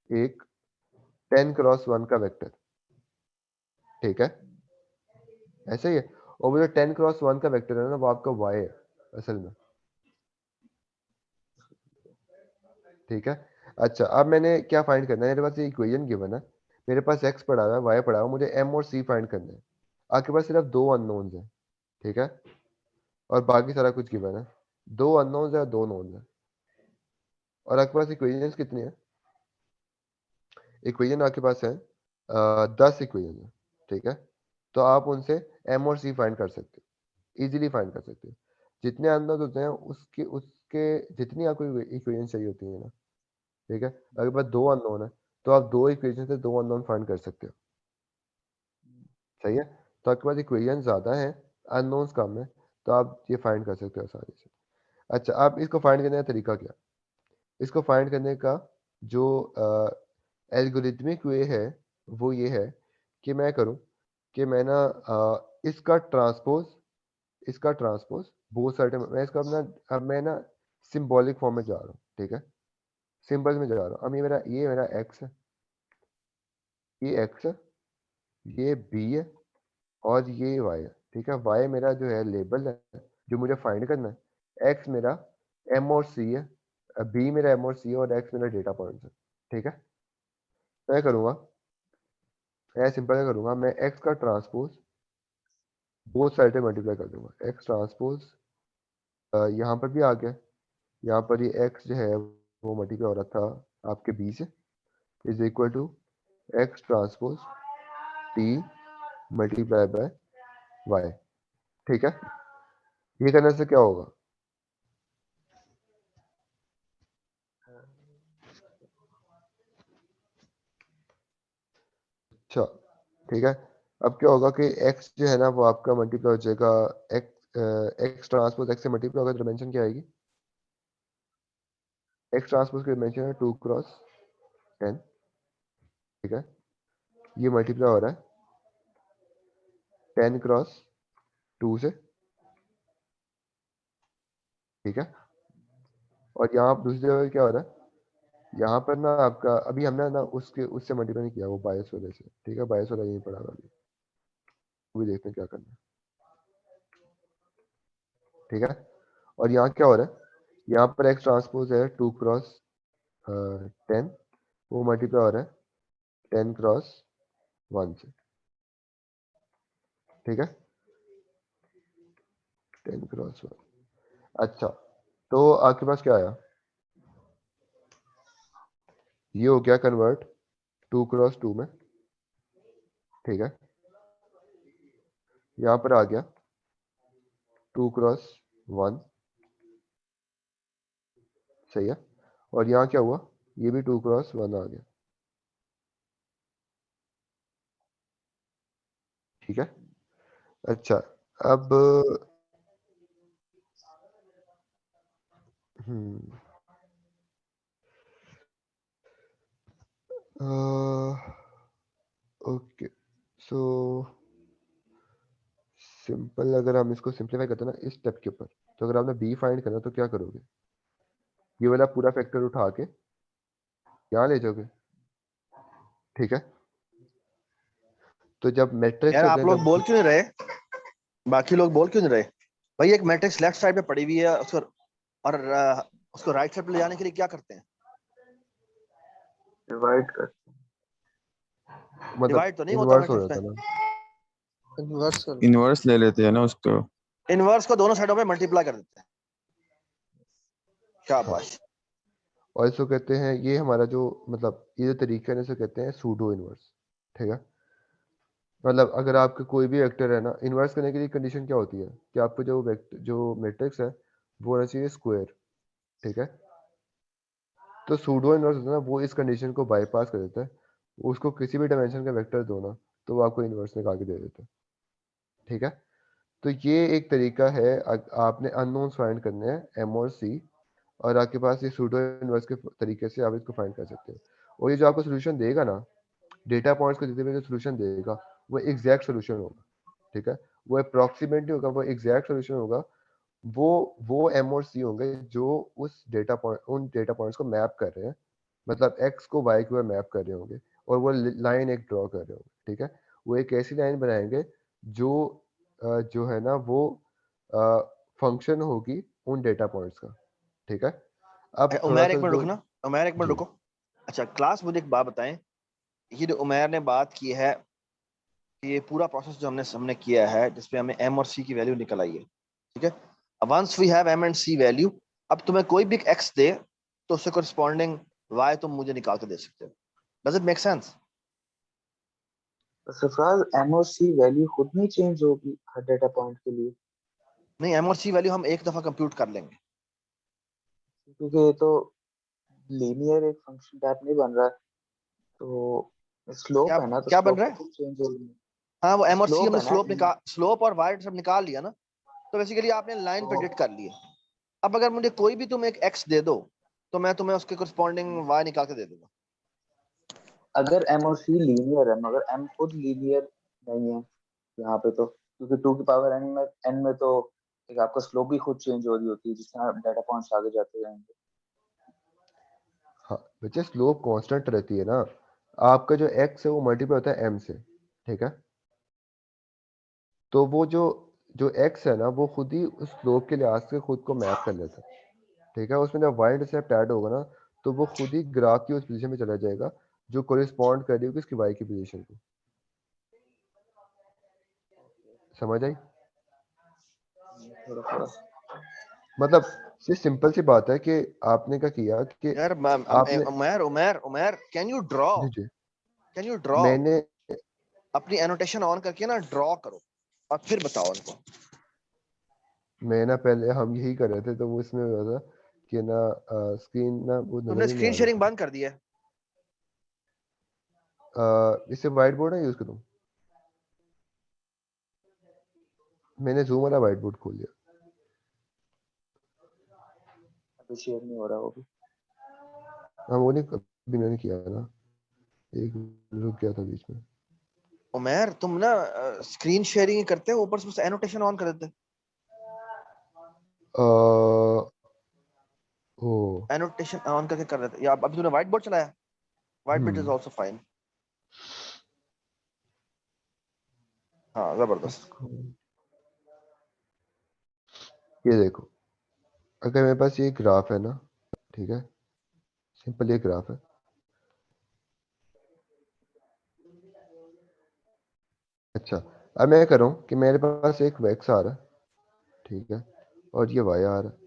एक 10 क्रॉस 1 का वेक्टर, ठीक है, ऐसे ही है। और वो जो 10 क्रॉस 1 का वेक्टर है ना, वो आपका y है असल में, ठीक है। अच्छा अब मैंने क्या फाइंड करना है, मेरे पास ये इक्वेशन गिवन है, मेरे पास x पड़ा हुआ है, y पड़ा हुआ है, मुझे m और c फाइंड करना है। आपके पास सिर्फ 2 अननोन्स हैं, ठीक है, और बाकी सारा कुछ गिवन है, 2 अननोन्स है और 2 नोन्स है। और आपके पास इक्वेशंस कितनी है, इक्वेशन आपके पास है 10 इक्वेशन है, ठीक है। तो आप उनसे m और c फाइंड कर सकते हो, इजीली फाइंड कर सकते हो। जितने अननोन होते हैं उसके उसके जितनी आपको इक्वेशन चाहिए होती है ना, ठीक है, अगर बस 2 अननोन है तो आप 2 इक्वेशन से 2 अननोन फाइंड कर सकते हो, सही है। तो आपके पास इक्वेशन ज़्यादा है, अननोन्स कम है, तो आप ये फाइंड कर सकते हो आसानी से। अच्छा, आप इसको फाइंड करने का तरीका क्या? इसको फाइंड करने का जो एल्गोरिथमिक वे है वो ये है कि मैं करूं कि मैं ना इसका ट्रांसपोज बोथ साइड में, मैं इसका अपना अब मैं ना सिंबॉलिक फॉर्म में जा रहा हूँ, ठीक है, सिंबल में जा रहा हूँ। अब ये मेरा एक्स है, ये एक्स है, ये बी है और ये वाई है, ठीक है। वाई मेरा जो है लेबल है जो मुझे फाइंड करना है, एक्स मेरा एम और सी है, बी मेरा एम और सी है और एक्स मेरा डेटा पॉइंट है, ठीक है। मैं करूँगा, मैं सिंपल करूँगा, मैं एक्स का ट्रांसपोज बोथ साइड पे मल्टीप्लाई कर दूंगा। एक्स ट्रांसपोज यहाँ पर भी आ गया, यहाँ पर ये एक्स जो है वो मल्टीप्लाई हो रहा था आपके बी से, is equal to X transpose T multiply by Y, ठीक है। ये करने से क्या होगा? अच्छा, ठीक है। अब क्या होगा कि x जो है ना वो आपका मल्टीप्लाई हो जाएगा, x ट्रांसपोज x से मल्टीप्लाई होगा तो डिमेंशन क्या आएगी? x ट्रांसपोज की डिमेंशन है 2 क्रॉस 10, ठीक है। ये मल्टीप्लाई हो रहा है 10 क्रॉस 2 से, ठीक है। और यहाँ पर दूसरी जगह क्या हो रहा है, यहाँ पर ना आपका अभी हमने ना उससे मल्टीप्लाई नहीं किया, वो बायस वाले से, ठीक है, बायस वाला यही पड़ा अभी, वो भी देखते हैं क्या करना है, ठीक है। और यहाँ क्या हो रहा है, यहाँ पर x ट्रांसपोज है 2 क्रॉस 10, वो मल्टीप्लाई हो रहा है 10 क्रॉस 1 से, ठीक है, 10 क्रॉस 1। अच्छा, तो आपके पास क्या आया, ये हो गया कन्वर्ट 2 क्रॉस 2 में, ठीक है। यहाँ पर आ गया 2 क्रॉस 1, सही है। और यहाँ क्या हुआ, ये भी 2 क्रॉस 1 आ गया, ठीक है। अच्छा, अब ओके, सो सिंपल, अगर हम इसको सिंप्लीफाई करते हैं ना इस स्टेप के ऊपर, तो अगर आपने बी फाइंड करना तो क्या करोगे, ये वाला पूरा फैक्टर उठा के यहाँ ले जाओगे, ठीक है। तो जब मैट्रिक्स
यार
होते
आप
हैं
लोग
जब
बोल क्यों नहीं रहे, बाकी लोग बोल क्यों नहीं रहे? भाई एक मैट्रिक्स लेफ्ट साइड पे पड़ी हुई है उसको, और उसको राइट साइड पे ले जाने के लिए क्या करते हैं?
डिवाइड कर
मतलब
डिवाइड तो नहीं होता
इन्वर्स हो
मैट्रिक्स
जाता
में,
ना,
इनवर्स ले लेते हैं ना उसको।
इनवर्स को दोनों साइडों पे मल्टीप्लाई कर देते हैं।
हाँ।
शाबाश।
और इसको कहते हैं, ये हमारा जो मतलब ये जो तरीका है ना, इसे कहते हैं सूडो इनवर्स, ठीक है। मतलब अगर आपका कोई भी वेक्टर है ना, इन्वर्स करने के लिए कंडीशन क्या होती है कि आपको जो मैट्रिक्स है वो होना चाहिए स्क्वायर, ठीक है। तो सूडो इनवर्स होता है ना, वो इस कंडीशन को बाईपास कर देता है, उसको किसी भी डायमेंशन का वेक्टर दो ना तो वो आपको इन्वर्स निकाल के दे देता है, ठीक है। तो ये एक तरीका है, आपने अननोन्स फाइंड करने हैं एम और सी, और आपके पास ये सूडो इनवर्स के तरीके से आप इसको फाइंड कर सकते हो। और ये जो आपको सोल्यूशन देगा ना, डेटा पॉइंट्स को देते हुए जो सोल्यूशन देगा वो एग्जैक्ट सोल्यूशन होगा, ठीक है। वो अप्रॉक्सीमेटली होगा, वो एग्जैक्ट सोल्यूशन होगा, वो एम और सी होंगे जो उन डेटा पॉइंट्स को मैप कर रहे हैं, मतलब एक्स को वाई की ओर मैप कर रहे होंगे, और वो लाइन एक ड्रॉ कर रहे होंगे, ठीक है। वो एक ऐसी लाइन बनाएंगे जो जो है ना वो फंक्शन होगी उन डेटा पॉइंट्स का, ठीक है। अब थोड़ा
उमैर एक
सा
मिनट
जो
रुकना, उमैर एक मिनट
जी
रुको। अच्छा क्लास, मुझे एक बात बताएं, ये जो उमैर ने बात की है, ये पूरा प्रोसेस जो हमने हमने किया है जिसपे हमें एम और सी की वैल्यू निकल आई है, ठीक है। Once we have M and C value, अब तुम्हें कोई भी एक्स दे तो उससे कोरिस्पॉन्डिंग वाई तुम मुझे निकाल के दे सकते हो। Does it make sense?
Sarfaraz, M और सी वैल्यू खुद नहीं चेंज होगी हर डेटा पॉइंट के लिए?
नहीं, एम और सी वैल्यू हम एक दफा कंप्यूट कर लेंगे।
क्योंकि ये तो लीनियर एक फंक्शन टाइप नहीं बन रहा है, तो
क्या
स्लोप है ना, तो
क्या बन
स्लोप
रहा
तो
है?
खुद चेंज होगी।
हाँ, वो एम और सी
स्लोप
हमने
है ना,
स्लोप और वाई सब निकाल लिया ना, तो बेसिकली आपने लाइन
तो
प्रेडिक्ट कर ली है। अब अगर मुझे कोई भी तुम एक एक्स दे दो, तो मैं तुम्हें उसके करस्पॉन्डिंग वाई निकाल के दे दूंगा।
अगर एम और सी लीनियर है, मगर एम खुद लीनियर नहीं है यहाँ पे, तो क्योंकि 2 की पावर n में तो एक आपका स्लोप भी खुद चेंज हो रही होती है जिससे डाटा पॉइंट्स आगे जाते जाएंगे।
हाँ बच्चे, स्लोप कांस्टेंट रहती है ना। आपका जो एक्स है वो मल्टीप्लाई होता है एम से, ठीक है। तो वो जो जो एक्स है ना, वो खुद ही उस स्लोप के लिहाज से खुद को मैप कर लेता है, ठीक है। उसमें जब वाई इंटरसेप्ट ऐड होगा ना, तो वो खुद ही ग्राफ की उस पोजीशन में चला जाएगा जो कोरिस्पॉन्ड कर रही होगी उसकी वाई की पोजीशन को। समझ आई?
थोड़ा थोड़ा।
मतलब ये सिंपल सी बात है कि आपने क्या किया कि
यार
आपने,
उमर उमर उमर,
जी जी,
कैन यू ड्रॉ
मैंने
अपनी एनोटेशन ऑन करके ना ड्रॉ करो और फिर बताओ उनको।
मैं ना पहले हम यही कर रहे थे, तो वो इसमें हुआ था कि ना स्क्रीन ना वो
तुमने
नजर ही नहीं
स्क्रीन
आ रही
शेयरिंग
थी।
बंद कर दी है?
इससे वाइट बोर्ड है यूज करूँ? मैंने जूम वाला वाइट बोर्ड खोल लिया।
अभी शेयर नहीं हो रहा वो भी।
हाँ वो नहीं, कभी मैंने किया ना, एक रुक गया था बीच में।
उमर तुम ना स्क्रीन शेयरिंग करते हो, ऊपर से एनोटेशन ऑन कर देते।
अ, ओ,
एनोटेशन ऑन करके कर देते, या अभी तूने व्हाइट बोर्ड चलाया? White board is
hmm,
also fine. हाँ, जबरदस्त।
इसको ये देखो, अगर मेरे पास ये ग्राफ है ना, ठीक है, सिंपल ये ग्राफ है। अच्छा, अब मैं कर रहा हूँ कि मेरे पास एक वैक्स आ रहा है, ठीक है, और ये वाई आ रहा है।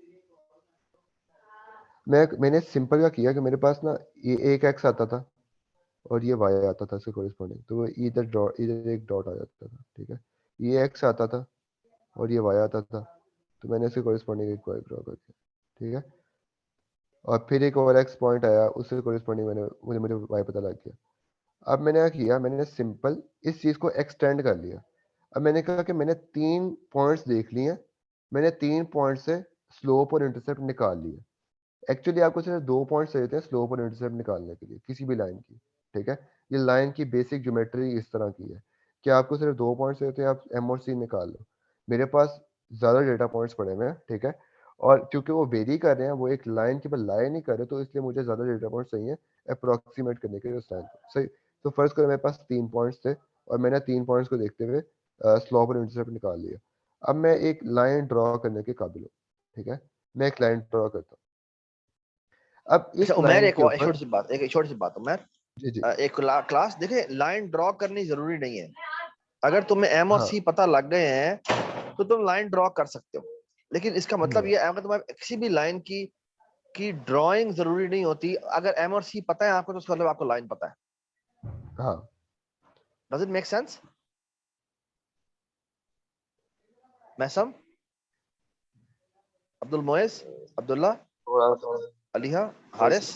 मैंने सिंपल क्या किया कि मेरे पास ना ये एक एक्स आता था और ये वाई आता था इससे कोरिस्पॉन्डिंग, तो वो इधर एक डॉट आ जाता था, ठीक है। ये एक्स आता था और ये वाई आता था, तो मैंने इससे कोरिस्पॉन्डिंग एक वाई ड्रॉ कर दिया, ठीक है। और फिर एक और एक्स पॉइंट आया, उससे कोरिस्पॉन्डिंग मैंने मुझे मुझे वाई पता लग गया। अब मैंने क्या किया, मैंने सिंपल इस चीज़ को एक्सटेंड कर लिया। अब मैंने कहा कि मैंने 3 पॉइंट्स देख लिए हैं, मैंने 3 पॉइंट से स्लोप और इंटरसेप्ट निकाल लिए। एक्चुअली आपको सिर्फ 2 पॉइंट्स चाहिए थे स्लोप और इंटरसेप्ट निकालने के लिए किसी भी लाइन की, ठीक है। ये लाइन की बेसिक ज्योमेट्री इस तरह की है कि आपको सिर्फ 2 पॉइंट्स चाहिए थे, आप एम और सी निकाल लो। मेरे पास ज़्यादा डेटा पॉइंट्स पड़े हुए हैं, ठीक है। और क्योंकि वो वेरी कर रहे हैं, वो एक लाइन के ऊपर लाई नहीं कर रहे, तो इसलिए मुझे ज़्यादा डेटा पॉइंट्स चाहिए अप्रोक्सीमेट करने के लिए उस लाइन को, सही। तो फर्स्ट करो, मेरे पास 3 पॉइंट्स थे और मैंने 3 पॉइंट्स को देखते हुए स्लोप और इंटरसेप्ट निकाल लिया। अब मैं एक लाइन ड्रॉ करने के काबिल हूँ, ठीक है। मैं एक लाइन ड्रॉ करता हूँ। अब
अच्छा
इस
उमर,
लाइन
एक
के
एक
ऊपर,
छोटी सी बात उमर।
जी जी,
एक क्लास देखे, लाइन ड्रॉ करनी जरूरी नहीं है। अगर तुम्हें एम और
हाँ,
सी पता लग गए हैं तो तुम लाइन ड्रॉ कर सकते हो। लेकिन इसका मतलब
हम्म,
ये है, अगर तुम्हें किसी भी लाइन की ड्राइंग जरूरी नहीं होती। अगर एम और सी पता है आपको, तो उसका मतलब आपको लाइन पता है।
हाँ,
डज इट मेक सेंस? मैसम, अब्दुल मोइज, अब्दुल्ला,
थोड़ा थोड़ा
अलीहा,
वॉइस।
हारिस,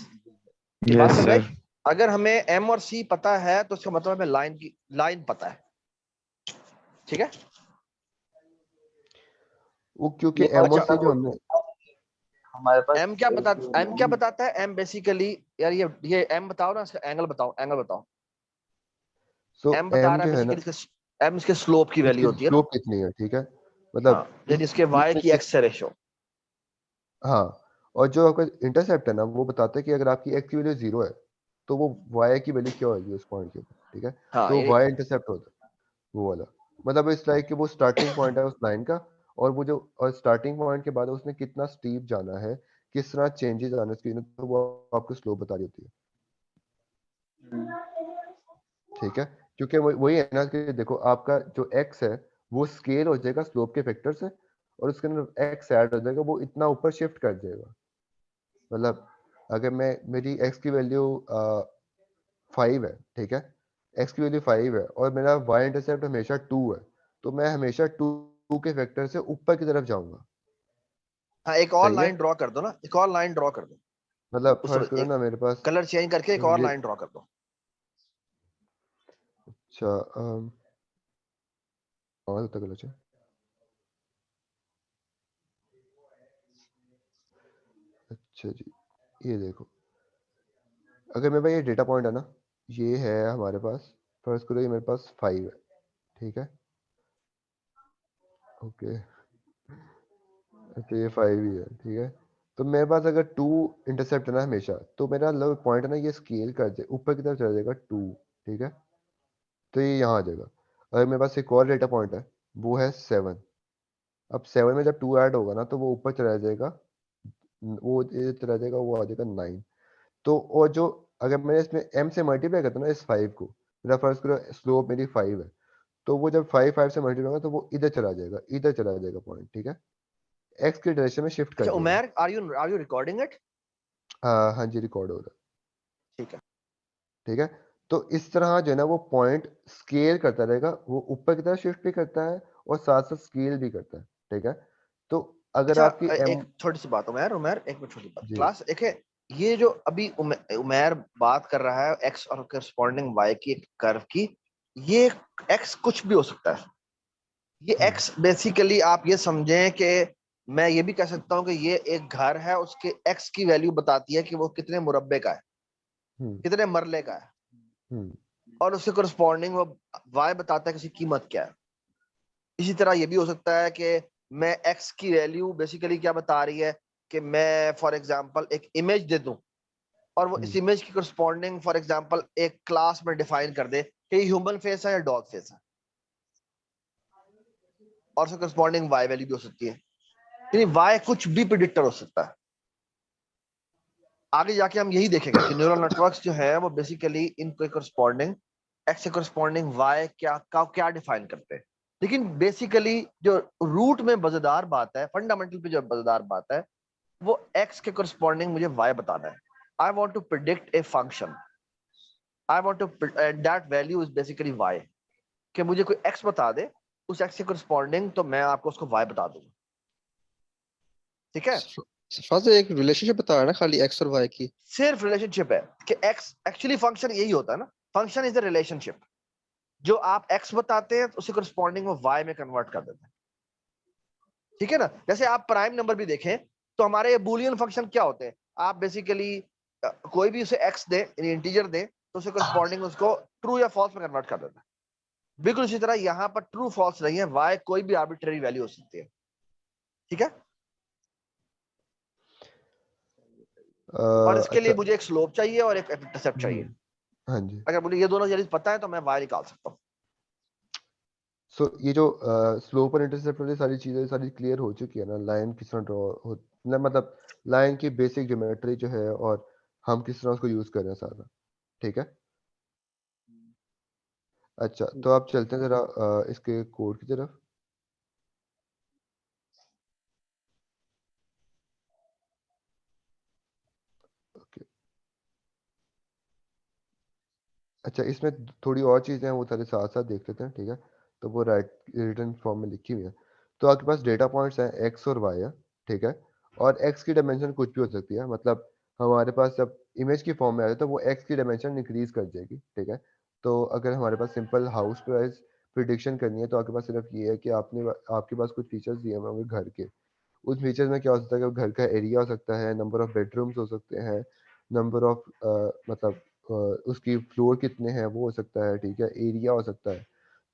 बात
यस
समझ आई?
सर।
अगर हमें एम और सी पता है तो उसका मतलब हमें लाइन पता है। ठीक है।
वो क्योंकि
ये
एम और
अच्छा,
सी जो हमने,
हमारे पास
एम क्या बताता है? एम बेसिकली, यार ये एम बताओ ना, इसका एंगल बताओ, एंगल बताओ।
सो
एम बता
एम
रहा है
जो है ना,
बेसिकली, एम इसके स्लोप की वैल्यू
इसकी
होती है ना।
स्लोप कितनी है, ठीक है।
हाँ,
मतलब
यानी इसके वाई
इसमें
की एक्स से रेशो।
हाँ, और जो आपका इंटरसेप्ट है ना, वो बताता है कि अगर आपकी एक्स की वैल्यू 0 है, तो वो वाई की वैल्यू क्या होगी उस पॉइंट के ऊपर, ठीक है।
हाँ,
तो
यानी
वाई इंटरसेप्ट होता है वो वाला। मतलब इस लाइक कि वो स्टार्टिंग पॉइंट है उस लाइन का, और वो जो और स्टार्टिंग पॉइंट के बाद उसने कितना स्टीप जाना है, किस तरह चेंजेस आने चाहिए, तो वो आपको स्लोप बता रही होती है, ठीक है। क्योंकि वही है ना कि देखो, आपका जो एक्स है वो स्केल हो जाएगा स्लोप के फैक्टर से, और उसके अंदर एक्स ऐड हो जाएगा, वो इतना ऊपर शिफ्ट कर जाएगा। मतलब अगर मेरी एक्स की वैल्यू 5 है, ठीक है, एक्स की वैल्यू 5 है और मेरा वाई इंटरसेप्ट हमेशा 2 है, तो मैं हमेशा 2 2 के फैक्टर से ऊपर की तरफ जाऊंगा।
हाँ, एक और
सही है?
लाइन ड्रॉ कर दो ना, एक और लाइन ड्रॉ कर दो,
मतलब
उस
फर्ज करो
एक
ना मेरे पास
कलर चेंज करके एक और
ये,
लाइन ड्रॉ कर दो।
अच्छा और तक कलर चाहिए। अच्छा जी, ये देखो, अगर मेरे पास ये डेटा पॉइंट है ना, ये है हमारे पास, फर्ज करो ये मेरे पास 5 है, ठीक है, ओके, अच्छा ये 5 ही है, ठीक है। तो मेरे पास अगर 2 इंटरसेप्ट है ना हमेशा, तो मेरा लो पॉइंट है ना, ये स्केल कर जाए ऊपर की तरफ चला जाएगा 2, ठीक है, तो ये यहाँ आ जाएगा। अगर मेरे पास एक और डेटा पॉइंट है, वो है 7। अब 7 में जब 2 ऐड होगा ना, तो वो ऊपर चला जाएगा, वो ये चला जाएगा, वो आ जाएगा 9। तो और जो, अगर मैंने इसमें m से मल्टीप्लाई करता हूँ ना इस 5 को, मेरा फर्स्ट करो स्लोप मेरी 5 है, तो वो जब 5 से मल्टीप्लाई होगा तो वो इधर चला जाएगा, इधर चला जाएगा पॉइंट, ठीक है, x की डायरेक्शन में शिफ्ट कर
अच्छा
देगा।
Umair, are you recording it?
हाँ जी, रिकॉर्ड हो रहा है,
ठीक है।
ठीक है। तो इस तरह जो है ना वो पॉइंट स्केल करता रहेगा, वो ऊपर की तरफ शिफ्ट भी करता है और साथ साथ स्केल भी करता है, ठीक है। तो अगर
अच्छा
आपकी m,
एक छोटी सी बात, उमैर उमैर एक मिनट, छोटी बात,
जी
क्लास एक है, ये जो अभी उमैर बात कर रहा है एक्स और करस्पॉन्डिंग वाई की एक कर्व की, ये एक्स कुछ भी हो सकता है। ये एक्स बेसिकली आप ये समझें कि मैं ये भी कह सकता हूँ कि ये एक घर है, उसके एक्स की वैल्यू बताती है कि वो कितने मुरब्बे का है,
हम्म
कितने मरले का है,
हम्म
और उसके करस्पॉन्डिंग वो वाई बताता है कि उसकी कीमत क्या है। इसी तरह ये भी हो सकता है कि मैं एक्स की वैल्यू बेसिकली क्या बता रही है कि मैं फॉर एग्जांपल एक इमेज दे दूं, और वो इस
हम्म
इमेज की करस्पॉन्डिंग फॉर एग्जांपल एक क्लास में डिफाइन कर दे कि ये ह्यूमन फेस है या डॉग फेस है, और उसके करस्पॉन्डिंग वाई वैल्यू भी हो सकती है। यानी वाई कुछ भी प्रिडिक्टर हो सकता है। आगे जाके हम यही देखेंगे कि न्यूरल नेटवर्क्स जो है वो बेसिकली इनके करस्पॉन्डिंग एक्स के करस्पॉन्डिंग वाई क्या डिफाइन करते हैं। लेकिन बेसिकली जो रूट में मजेदार बात है, फंडामेंटल पे जो मजेदार बात है, वो एक्स के करस्पॉन्डिंग मुझे वाई बताना है। I want to predict a function, I want to that value is basically Y, कि मुझे कोई एक्स बता दे, उस एक्स के करस्पॉन्डिंग तो मैं आपको उसको वाई बता दूंगा। ठीक है,
फादर एक रिलेशनशिप बता रहा है ना खाली एक्स और वाई की।
सिर्फ रिलेशनशिप है कि एक्स एक्चुअली फंक्शन यही होता है ना, फंक्शन इज द रिलेशनशिप। जो आप एक्स बताते हैं तो उसे करस्पॉन्डिंग वो वाई में कन्वर्ट कर देते हैं। ठीक है ना, जैसे आप प्राइम नंबर भी देखें तो हमारे ये बूलियन फंक्शन क्या होते हैं, आप बेसिकली कोई भी उसे एक्स दे, इंटीजर दे, तो उसे करस्पॉन्डिंग उसको ट्रू या फॉल्स में कन्वर्ट कर देता है। बिल्कुल इसी तरह यहाँ पर ट्रू फॉल्स नहीं है, वाई कोई भी आर्बिट्रेरी वैल्यू हो सकती है। ठीक है, और इसके लिए
अच्छा,
मुझे एक स्लोप चाहिए और एक इंटरसेप्ट चाहिए।
हाँ जी।
अगर मुझे ये दोनों चीजें पता है तो मैं वाई निकाल सकता हूँ।
सो ये जो स्लोप और इंटरसेप्ट वाली सारी चीजें सारी क्लियर हो चुकी है ना, लाइन किस तरह ड्रॉ हो, मतलब लाइन की बेसिक ज्योमेट्री जो है और हम किस तरह उसको यूज कर रहे हैं सारा, ठीक है। अच्छा, तो आप चलते हैं जरा इसके कोड की तरफ। ओके, अच्छा इसमें थोड़ी और चीजें हैं, वो सारे साथ साथ देख लेते हैं, ठीक है। तो वो राइट रिटर्न फॉर्म में लिखी हुई है। तो आपके पास डेटा पॉइंट्स हैं एक्स और वाई है, ठीक है। और एक्स की डायमेंशन कुछ भी हो सकती है, मतलब हमारे पास जब इमेज की फॉर्म में आ जाए तो वो एक्स की डायमेंशन इंक्रीज कर जाएगी, ठीक है। तो अगर हमारे पास सिंपल हाउस प्राइस प्रिडिक्शन करनी है, तो आपके पास सिर्फ ये है कि आपके पास कुछ फीचर्स दिए हुए होंगे घर के। उस फीचर्स में क्या हो सकता है कि घर का एरिया हो सकता है, नंबर ऑफ बेडरूम्स हो सकते हैं, नंबर ऑफ मतलब उसकी फ्लोर कितने हैं वो हो सकता है, ठीक है, एरिया हो सकता है।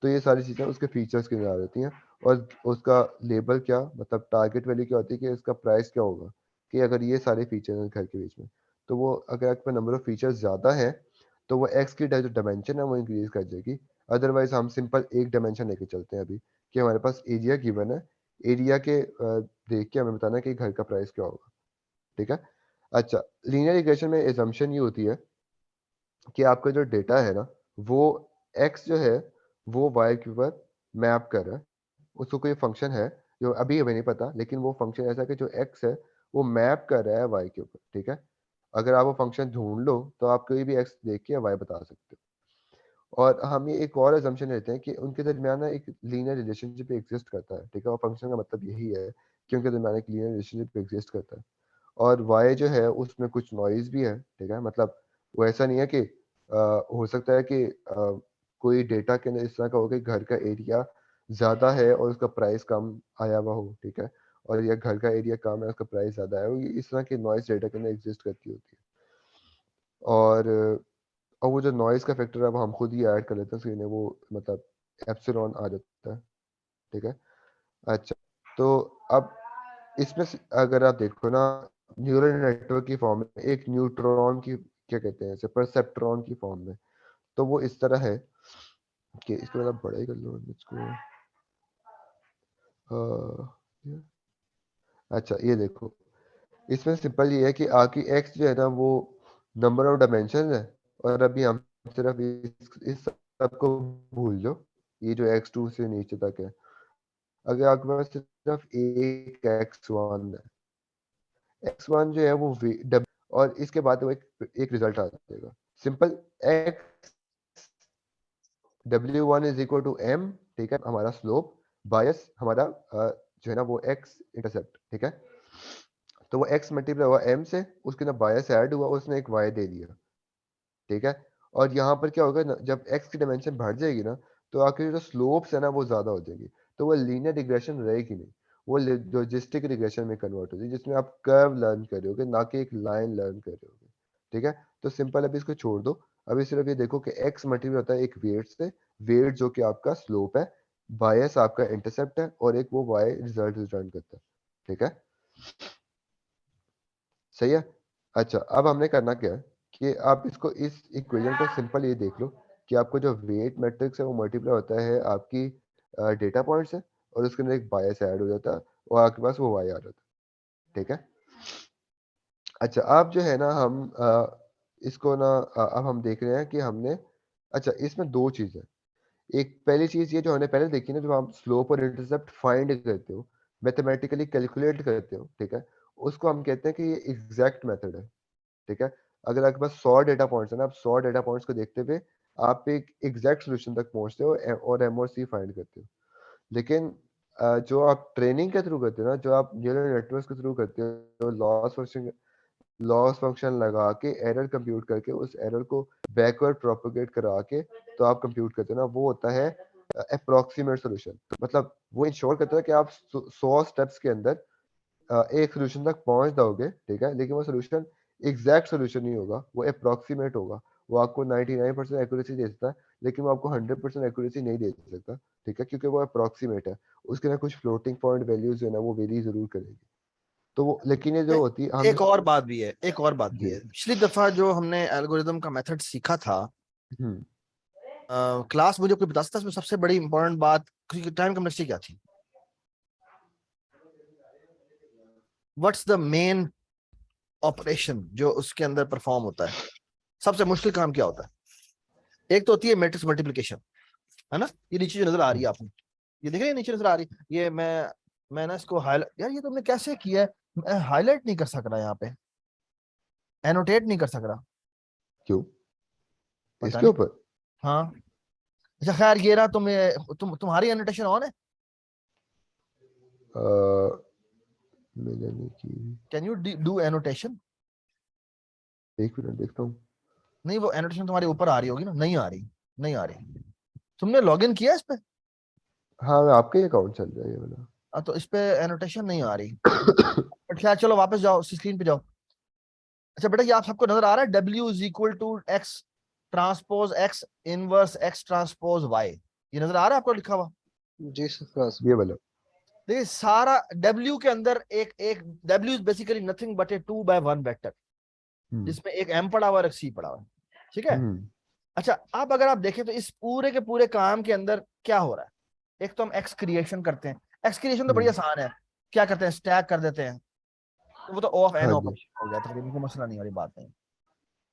तो ये सारी चीज़ें उसके फीचर्स के अंदर आ जाती हैं। और उसका लेबल क्या, मतलब टारगेट वैल्यू क्या होती है कि इसका प्राइस क्या होगा, कि अगर ये सारे फीचर्स हैं घर के बीच में, तो वो अगर आपके नंबर ऑफ फीचर्स ज़्यादा है तो वो एक्स की जो डायमेंशन है वो इंक्रीज कर जाएगी। अदरवाइज हम सिंपल एक डायमेंशन लेके चलते हैं अभी, कि हमारे पास एरिया गिवन है, एरिया के देख के हमें बताना है कि घर का प्राइस क्या होगा, ठीक है। अच्छा, लीनियर रिग्रेशन में एजम्पशन ये होती है कि आपका जो डेटा है ना, वो एक्स जो है वो वाई के ऊपर मैप कर रहा है। उसको कोई फंक्शन है जो अभी हमें नहीं पता, लेकिन वो फंक्शन ऐसा है कि जो एक्स है वो मैप कर रहा है वाई के ऊपर, ठीक है। अगर आप वो फंक्शन ढूंढ लो तो आप कोई भी एक्स देख के वाई बता सकते हो। और हम ये एक और assumption लेते हैं कि उनके दरमियान ना एक लीनियर रिलेशनशिप एग्जिस्ट करता है, ठीक है, और फंक्शन का मतलब यही है कि उनके दरमियान एक लीनियर रिलेशनशिप एग्जिस्ट करता है। और y जो है उसमें कुछ नॉइज भी है, ठीक है, मतलब वो ऐसा नहीं है कि हो सकता है कि कोई डेटा के अंदर इस तरह का हो कि घर का एरिया ज़्यादा है और उसका प्राइस कम आया हुआ हो, ठीक है, और या घर का एरिया कम है उसका प्राइस ज़्यादा है, ये इस तरह की नॉइज डेटा के अंदर एग्जिस्ट करती होती है। और वो जो नॉइज़ का फैक्टर है वो हम खुद ही ऐड कर लेते हैं स्क्रीन में, वो मतलब एप्सिलॉन आ जाता है, ठीक है। अच्छा, तो अब इसमें से अगर आप देखो ना, न्यूरल नेटवर्क की फॉर्म में एक न्यूट्रॉन की क्या कहते हैं इसे, परसेप्ट्रॉन की फॉर्म में, तो वो इस तरह है कि इसको मतलब बड़ा ही कर लो इसको। ये- अच्छा ये देखो, इसमें सिंपल ये है कि आकी एक्स जो है ना वो नंबर ऑफ डायमेंशन है, और अभी हम सिर्फ इस सब को भूल जाओ, ये जो x2 से नीचे तक है, अगर आपके पास सिर्फ एक x1 है, x1 जो है वो और इसके बाद वो एक रिजल्ट आ जाएगा simple, x w1 is equal to m, ठीक है, हमारा स्लोप, बायस हमारा जो है ना वो x इंटरसेप्ट, ठीक है, तो वो x मल्टीप्लाई हुआ m से, उसके ना बायस ऐड हुआ, उसने एक y दे दिया, ठीक है। और यहाँ पर क्या होगा ना, जब x की डायमेंशन बढ़ जाएगी ना, तो आपके जो स्लोप्स है ना वो ज्यादा हो जाएंगी, तो वो लीनियर रिग्रेशन रहेगी नहीं, वो लॉजिस्टिक रिग्रेशन में कन्वर्ट हो जाएगी, जिसमें आप कर्व लर्न कर रहे होगे ना कि एक लाइन लर्न कर रहे होगे, ठीक है। तो सिंपल अभी इसको छोड़ दो, अभी सिर्फ ये देखो कि x मल्टीप्लाई होता है एक वेट से, वेट जो कि आपका स्लोप है, बायस आपका इंटरसेप्ट है, और एक वो y रिजल्ट रिटर्न करता है, ठीक है, सही है। अच्छा अब हमने करना क्या है कि आप इसको इस इक्वेशन को सिंपल ये देख लो कि आपको जो वेट मैट्रिक्स है वो मल्टीप्लाई होता है आपकी डेटा पॉइंट्स है, और उसके अंदर एक बायस ऐड हो जाता है, और आपके पास वो वाई आ जाता है, ठीक है। अच्छा अब जो है ना हम इसको ना अब हम देख रहे हैं कि हमने, अच्छा इसमें दो चीज़ें, एक पहली चीज ये जो हमने पहले देखी ना, जब आप स्लोप और इंटरसेप्ट फाइंड करते हो, मैथमेटिकली कैलकुलेट करते हो, ठीक है, उसको हम कहते हैं कि ये एग्जैक्ट मेथड है, ठीक है। अगर आपके पास 100 डेटा पॉइंट्स है ना, आप 100 डेटा पॉइंट्स को देखते हुए आप एक एग्जैक्ट सोल्यूशन तक पहुंचते हो और एम और सी फाइंड करते हो। लेकिन जो आप ट्रेनिंग के थ्रू करते हो ना, जो आप न्यूरल नेटवर्क के थ्रू करते हो, लॉस फंक्शन लगा के एरर कंप्यूट करके उस एरर को बैकवर्ड प्रोपोगेट करा के तो आप कंप्यूट करते हो ना, वो होता है अप्रोक्सीमेट सोल्यूशन, मतलब वो इंश्योर करता है कि आप 100 स्टेप्स के अंदर एक सोल्यूशन तक पहुंच जाओगे, ठीक है, लेकिन वो सोल्यूशन एग्जैक्ट सोल्यूशन नहीं होगा, वो अप्रोक्सीमेट होगा, वो आपको 99% एक्यूरेसी दे सकता है, लेकिन वो आपको 100% एक्यूरेसी नहीं दे सकता, ठीक है, क्योंकि वो अप्रोक्सीमेट है, उसके अंदर कुछ फ्लोटिंग पॉइंट वैल्यूज जो है ना वो वेरी जरूर करेगी, तो वो लेकिन ये जो होती है हमने
एक और बात भी है, एक और बात भी
जी
है, पिछली दफा जो हमने एल्गोरिदम का मेथड सीखा था,
हम्म
क्लास मुझे कोई बता सकता है उसमें सबसे बड़ी इंपॉर्टेंट बात टाइम कम्प्लेक्सिटी क्या थी? व्हाट्स द मेन ऑपरेशन जो उसके अंदर परफॉर्म होता है? सबसे मुश्किल काम क्या होता है? एक तो होती है मैट्रिक्स मल्टीप्लिकेशन, है ना, ये नीचे जो नजर आ रही है आपको, ये देख रहे हैं नीचे नजर आ रही है, ये मैं ना इसको हाईलाइट, यार ये तुमने कैसे किया है, मैं हाईलाइट नहीं कर सक रहा यहाँ पे, एनोटेट नहीं कर सक रहा,
क्यों
पता
इसके
नहीं।
ऊपर
हाँ, अच्छा खैर ये रहा, तुम्हारी एनोटेशन ऑन है?
मैंने नहीं की,
कैन यू डू एनोटेशन?
एक मिनट देखता हूँ।
नहीं, वो एनोटेशन तुम्हारे ऊपर आ रही होगी ना, नहीं आ रही, नहीं आ रही, तुमने लॉगिन किया इस पे?
हाँ आपका ही अकाउंट चल रहा है ये वाला।
तो इस पे एनोटेशन नहीं आ रही, बट खैर चलो वापस जाओ, स्क्रीन पे जाओ। अच्छा बेटा, ये आप सबको नजर आ रहा है, W is equal to X transpose X inverse X transpose Y, ये नजर आ रहा है आपको लिखा हुआ?
जी सर।
ये वाला
देखिए सारा W के अंदर एक एक W is basically nothing but a 2x1 vector,
hmm
जिसमें एक M पड़ा हुआ है और एक C पड़ा हुआ है, ठीक है।
हम्म
अच्छा अब अगर आप देखें तो इस पूरे के पूरे काम के अंदर क्या हो रहा है, एक तो हम एक्स क्रिएशन करते हैं, एक्स क्रिएशन तो बड़ी
हम्म,
आसान है, क्या करते हैं, स्टैक कर देते हैं, तो वो तो ऑफ एन
हाँ जी
ऑपरेशन हो गया, तकरीबन कोई मसला नहीं वाली बात नहीं।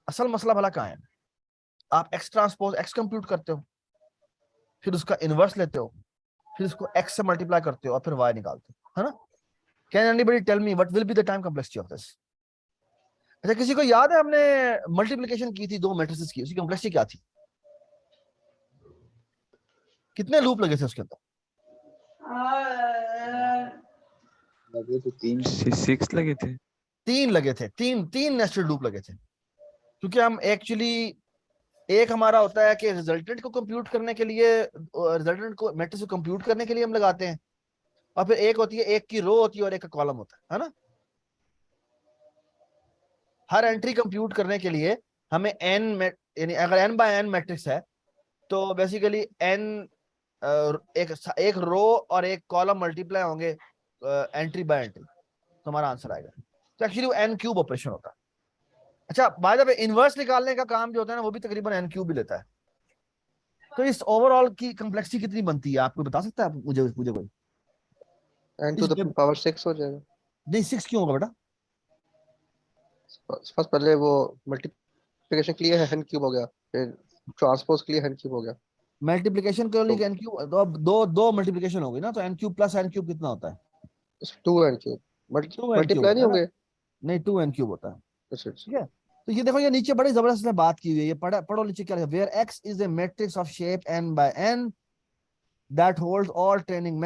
असल मसला भला कहाँ है? आप एक्स ट्रांसपोज एक्स कंप्यूट करते हो, फिर उसका इनवर्स लेते हो, फिर उसको एक्स से मल्टीप्लाई करते हो और फिर वाई निकालते हो, है ना। Can anybody tell me what will be the time complexity of this? अच्छा किसी को याद है हमने मल्टीप्लिकेशन की थी दो मैट्रिसेस की, उसकी कॉम्प्लेक्सिटी क्या थी? कितने लूप लगे थे उसके अंदर?
लगे तो 3
6 लगे थे।
3 लगे थे, तीन नेस्टेड लूप लगे थे, क्योंकि हम एक्चुअली एक हमारा होता है कि रिजल्टेंट को कंप्यूट करने के लिए, रिजल्टेंट को मैट्रिक्स को कंप्यूट करने के लिए हम लगाते हैं, और फिर एक होती है, एक की रो होती है और एक का कॉलम होता है ना। हर एंट्री कंप्यूट करने के लिए हमें n यानी अगर n बाय n मैट्रिक्स है तो बेसिकली n एक रो और एक कॉलम मल्टीप्लाई होंगे एंट्री बाय एंट्री, तो हमारा आंसर आएगा। तो एक्चुअली वो n क्यूब ऑपरेशन होता है। अच्छा, बाय द वे इनवर्स निकालने का काम जो होता है ना वो भी तकरीबन n क्यूब ही लेता है। तो इस ओवरऑल की कम्प्लेक्सिटी कितनी बनती है आपको बता सकता है मुझे मुझे कोई?
n to the power 6 हो जाएगा।
नहीं 6 क्यों होगा बेटा?
फर्स्ट पहले वो मल्टीप्लिकेशन के लिए n क्यूब हो गया, फिर ट्रांसपोज के लिए n क्यूब हो गया।
मल्टीप्लिकेशन के लिए n क्यूब, तो अब दो मल्टीप्लिकेशन हो गई ना, तो n cube plus n cube कितना होता है?
2n cube
2n cube
multiply नहीं
होता है ना?
होंगे।
नहीं 2n क्यूब होता है।
अच्छा
ठीक है, तो ये देखो, ये नीचे बड़ी जबरदस्त ने बात की हुई है, ये पढ़ो नीचे क्या लिखा है, where x is a matrix of shape n by n that holds all training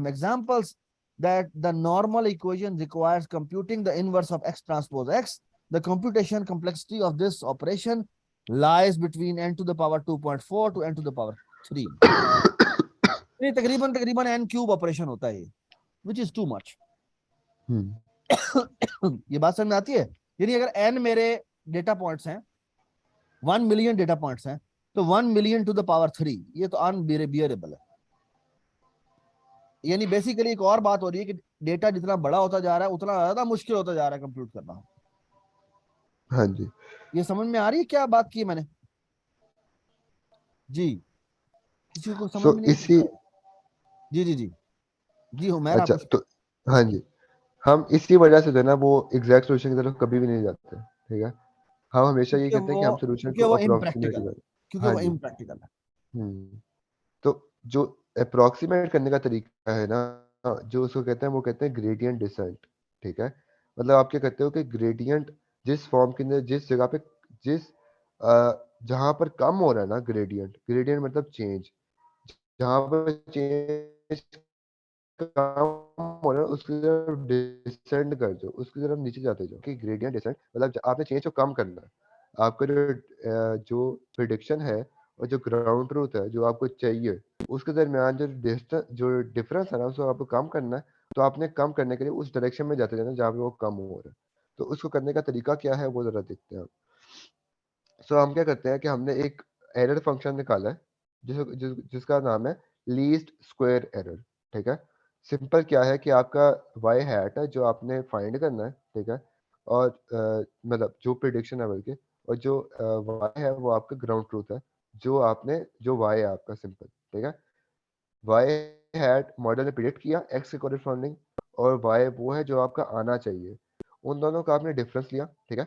examples that the normal equation requires computing the inverse of x transpose x. The computation complexity of this operation lies between n to the power 2.4 to n to the power 3. ये तकरीबन n cube operation होता है, which is too much. ये बात समझ में आती है? यानी अगर n मेरे डेटा पॉइंट्स हैं, 1 मिलियन डेटा पॉइंट्स हैं, तो 1 मिलियन टू द पावर 3, ये तो अनबियरेबल है। यानी बेसिकली एक और बात हो रही है कि डेटा जितना बड़ा होता जा रहा है उतना ज्यादा मुश्किल होता जा रहा है कंप्यूट करना।
हाँ जी,
ये समझ में आ रही है क्या बात की मैंने? जी, किसी को समझ में नहीं?
इसी
जी जी जी जी हूँ मैं।
अच्छा, तो हाँ जी, हम इसी वजह से जो है ना वो एग्जैक्ट सोल्यूशन की तरफ कभी भी नहीं जाते, ठीक है। हम हमेशा ये कहते हैं कि हम सोल्यूशन को अप्रोक्सीमेट करें।
क्योंकि वो इम्प्रैक्टिकल है।
तो जो अप्रोक्सीमेट करने का तरीका है ना, जो उसको कहते हैं वो कहते हैं ग्रेडियंट डिसेंट, ठीक है। मतलब आप क्या कहते हो कि ग्रेडियंट जिस फॉर्म के अंदर, जिस जगह पे, जहां पर कम हो रहा है ना ग्रेडियंट मतलब चेंज, जहां पर चेंज कम हो रहा है उसकी तरफ डिसेंड कर दो, उसकी तरफ नीचे जाते जाओ कि ग्रेडियंट डिसेंट मतलब आपने चेंज को कम करना है। आपका जो प्रिडिक्शन है और जो ग्राउंड ट्रूथ है जो आपको चाहिए, उसके दरमियान जो डिफरेंस है ना उसको आपको कम करना है। तो आपने कम करने के लिए उस डायरेक्शन में जाते जाना जहाँ पे वो कम हो रहा है। तो उसको करने का तरीका क्या है वो जरा देखते हैं। सो हम क्या करते हैं कि हमने एक एरर फंक्शन निकाला है जिसका नाम है लीस्ट स्क्वायर एरर, ठीक है। सिंपल क्या है कि आपका वाई हैट है जो आपने फाइंड करना है, ठीक है। और मतलब जो प्रिडिक्शन है बल्कि, और जो वाई है वो आपका ग्राउंड ट्रूथ है, जो वाई है आपका सिंपल, ठीक है। वाई हैट मॉडल ने प्रिडिक्ट किया एक्स के कॉरेस्पॉन्डिंग, और वाई वो है जो आपका आना चाहिए। उन दोनों का आपने डिफरेंस लिया, ठीक है।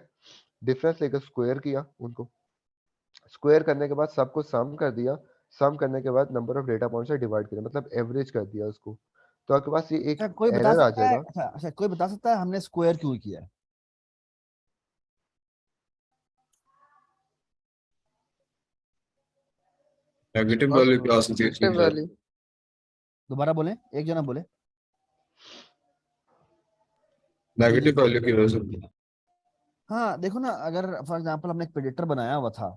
डिफरेंस लेकर स्क्वायर किया, उनको स्क्वायर करने के बाद सबको सम कर दिया, सम करने के बाद नंबर ऑफ डेटा पॉइंट्स से डिवाइड किया, मतलब एवरेज कर दिया उसको। तो आपके पास ये एक
कोई बता
एरर आ
सकता है?
जाएगा।
अच्छा, कोई बता सकता है हमने स्क्वायर क्यों किया है?
नेगेटिव वैल्यू क्या सकती है इसकी वजह?
वैल्यू
दोबारा बोले, एक जना बोले।
नेगेटिव वैल्यू की वजह से।
हाँ देखो ना, अगर फॉर एग्जांपल हमने एक प्रेडिक्टर बनाया हुआ था,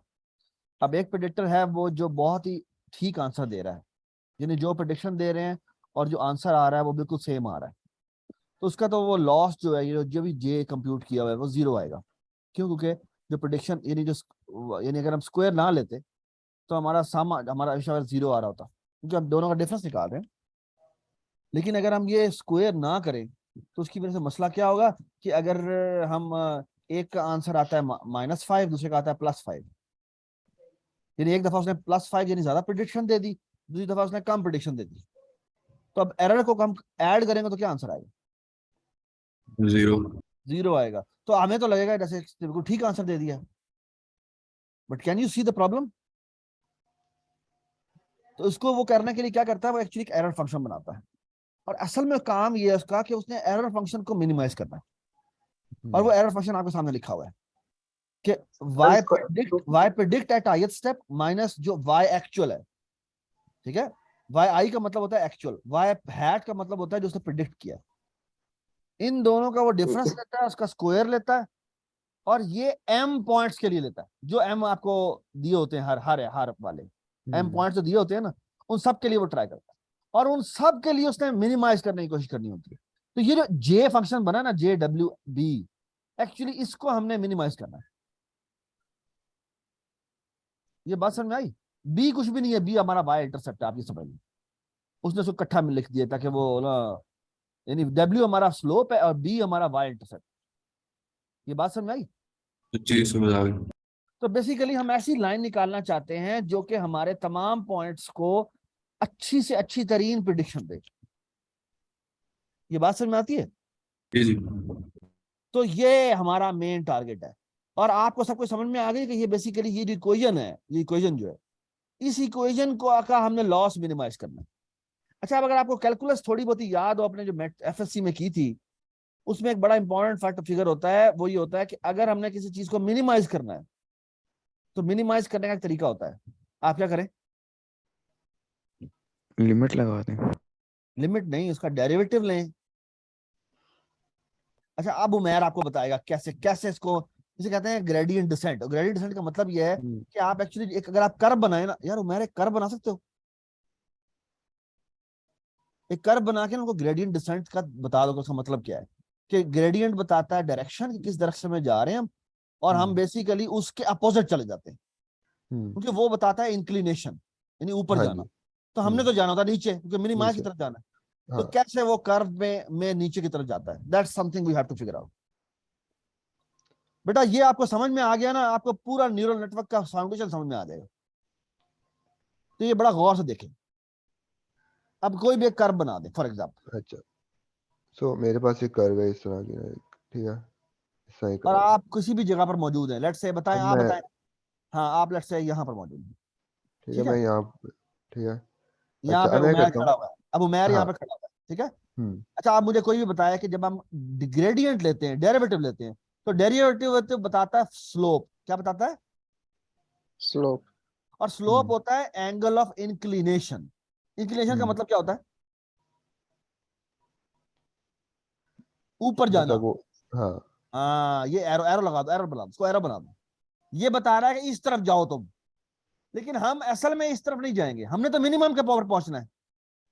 अब एक प्रेडिक्टर है वो जो बहुत ही ठीक आंसर दे रहा है, यानी जो प्रेडिक्शन दे रहे हैं और जो आंसर आ रहा है वो बिल्कुल सेम आ रहा है, तो उसका तो वो लॉस जो है, ये जो भी जे कंप्यूट किया हुआ है वो जीरो आएगा। क्यों? क्योंकि जो प्रेडिक्शन यानी अगर हम स्क्वायर ना लेते तो हमारा आंसर जीरो आ रहा होता, क्योंकि हम दोनों का डिफरेंस निकाल रहे हैं। लेकिन अगर हम ये स्क्वायर ना करें तो उसकी वजह से मसला क्या होगा कि अगर हम एक का आंसर आता है -5, दूसरे का आता है +5, यानी एक दफा उसने +5 यानी ज्यादा प्रिडिक्शन दे दी, दूसरी दफा उसने कम प्रिडिक्शन दे दी, तो अब एरर को हम ऐड करेंगे तो क्या आंसर आएगा? जीरो आएगा। तो हमें तो लगेगा जैसे बिल्कुल ठीक आंसर दे दिया, but can you see the problem? तो इसको वो करने के लिए क्या करता है, वो एक्चुअली एक एरर फंक्शन बनाता है, और असल में काम ये है उसका कि उसने एरर फंक्शन को मिनिमाइज करना है, और वो एरर फंक्शन आपके सामने लिखा हुआ है कि y predict at ith step minus जो y एक्चुअल है,
ठीक है, वाई आई का मतलब होता है एक्चुअल, वाई हैट का मतलब होता है जो उसने प्रिडिक्ट किया। इन दोनों का वो डिफरेंस लेता है, उसका स्क्वायर लेता है, और ये एम पॉइंट्स के लिए लेता है, जो एम आपको दिए होते हैं हर वाले एम पॉइंट्स जो दिए होते हैं ना, उन सब के लिए वो ट्राई करता है, और उन सब के लिए उसने मिनिमाइज करने की कोशिश करनी होती है। तो ये जो जे फंक्शन बना ना, जे डब्ल्यू बी, एक्चुअली इसको हमने मिनिमाइज करना है। ये बात समझ में आई? बी कुछ भी नहीं है, बी हमारा वाई इंटरसेप्ट है, आप ये समझ लो। उसने उसको इकट्ठा में लिख दिया ताकि वो ना, यानी डब्ल्यू हमारा स्लोप है और बी हमारा वाई इंटरसेप्ट। ये बात समझ में आई?
जी समझ आ गई।
तो बेसिकली हम ऐसी लाइन निकालना चाहते हैं जो कि हमारे तमाम पॉइंट्स को अच्छी से अच्छी तरीन प्रिडिक्शन दे। ये बात समझ में आती है?
जी जी
तो ये हमारा मेन टारगेट है। और आपको सबको समझ में आ गई कि ये बेसिकली ये जो इक्वेशन है, ये इक्वेशन जो है, इस इक्वेशन को का हमने लॉस मिनिमाइज करना है। अच्छा, अब अगर आपको कैलकुलस थोड़ी बहुत ही याद हो, आपने जो एफएससी में की थी, उसमें एक बड़ा इंपॉर्टेंट फैक्ट फिगर होता है, वो ये होता है कि अगर हमने किसी चीज को मिनिमाइज करना है तो मिनिमाइज करने का एक तरीका होता है। आप क्या करें?
लिमिट लगा दें।
लिमिट नहीं, उसका डेरिवेटिव लें। अच्छा, अब उमैर आपको बताएगा कैसे कैसे इसको, इसे कहते हैं ग्रेडियंट डिसेंट। और ग्रेडियंट डिसेंट का मतलब यह है कि आप एक्चुअली एक, अगर आप कर्व बनाए ना यार, उमैर एक कर्व बना सकते हो, एक कर्व बना के उनको ग्रेडियंट डिसेंट का बता दो। उसका मतलब क्या है कि ग्रेडियंट बताता है डायरेक्शन, कि किस डायरेक्शन में जा रहे हैं हम, और हम बेसिकली उसके अपोजिट चले जाते हैं, क्योंकि वो बताता है इंक्लिनेशन, यानी ऊपर
हाँ
जाना।
जी।
तो हमने तो जाना होता नीचे, क्योंकि मिनिमाइज की
नीचे।
तरफ जाना है। तो
हाँ
कैसे वो कर्व में नीचे की तरफ जाता है, that's something we have to figure out. बेटा ये आपको समझ में आ गया ना, आपको पूरा न्यूरल नेटवर्क का फाउंडेशन समझ में आ जाएगा। तो ये बड़ा गौर से देखें। अब कोई भी एक कर्व बना दे फॉर एग्जाम्पल,
अच्छा, सो मेरे पास एक कर्व है इस तरह की ना, ठीक है, इस तरह
और
कर्व।
आप किसी भी जगह पर मौजूद हैं, लेट्स से बताएं,
अब
आप
मैं,
बताएं। हाँ, आप लेट्स से यहाँ पर मौजूद हैं,
ठीक है,
ठीक है,
मैं यहाँ, ठीक है।
यहाँ
अच्छा,
पे
अब मैं
उमैर
करता हूँ।
खड़ा हुआ है, अब उमैर यहाँ
हाँ।
पे खड़ा हुआ है, ठीक है।
हम्म।
अच्छा, आप मुझे कोई भी बताया कि जब हम ग्रेडियंट लेते हैं, डेरिवेटिव लेते हैं, तो डेरिवेटिव बताता है स्लोप। क्या बताता है?
स्लोप।
और स्लोप होता है एंगल ऑफ इंक्लिनेशन। इंक्लिनेशन का मतलब क्या होता है? ऊपर जाना।
मतलब वो, हाँ।
हाँ, ये एरो एरो लगा दो, एरो बना दो, इसको एरो बना दो। ये बता रहा है कि इस तरफ जाओ तुम, लेकिन हम असल में इस तरफ नहीं जाएंगे, हमने तो मिनिमम के पावर पहुंचना है।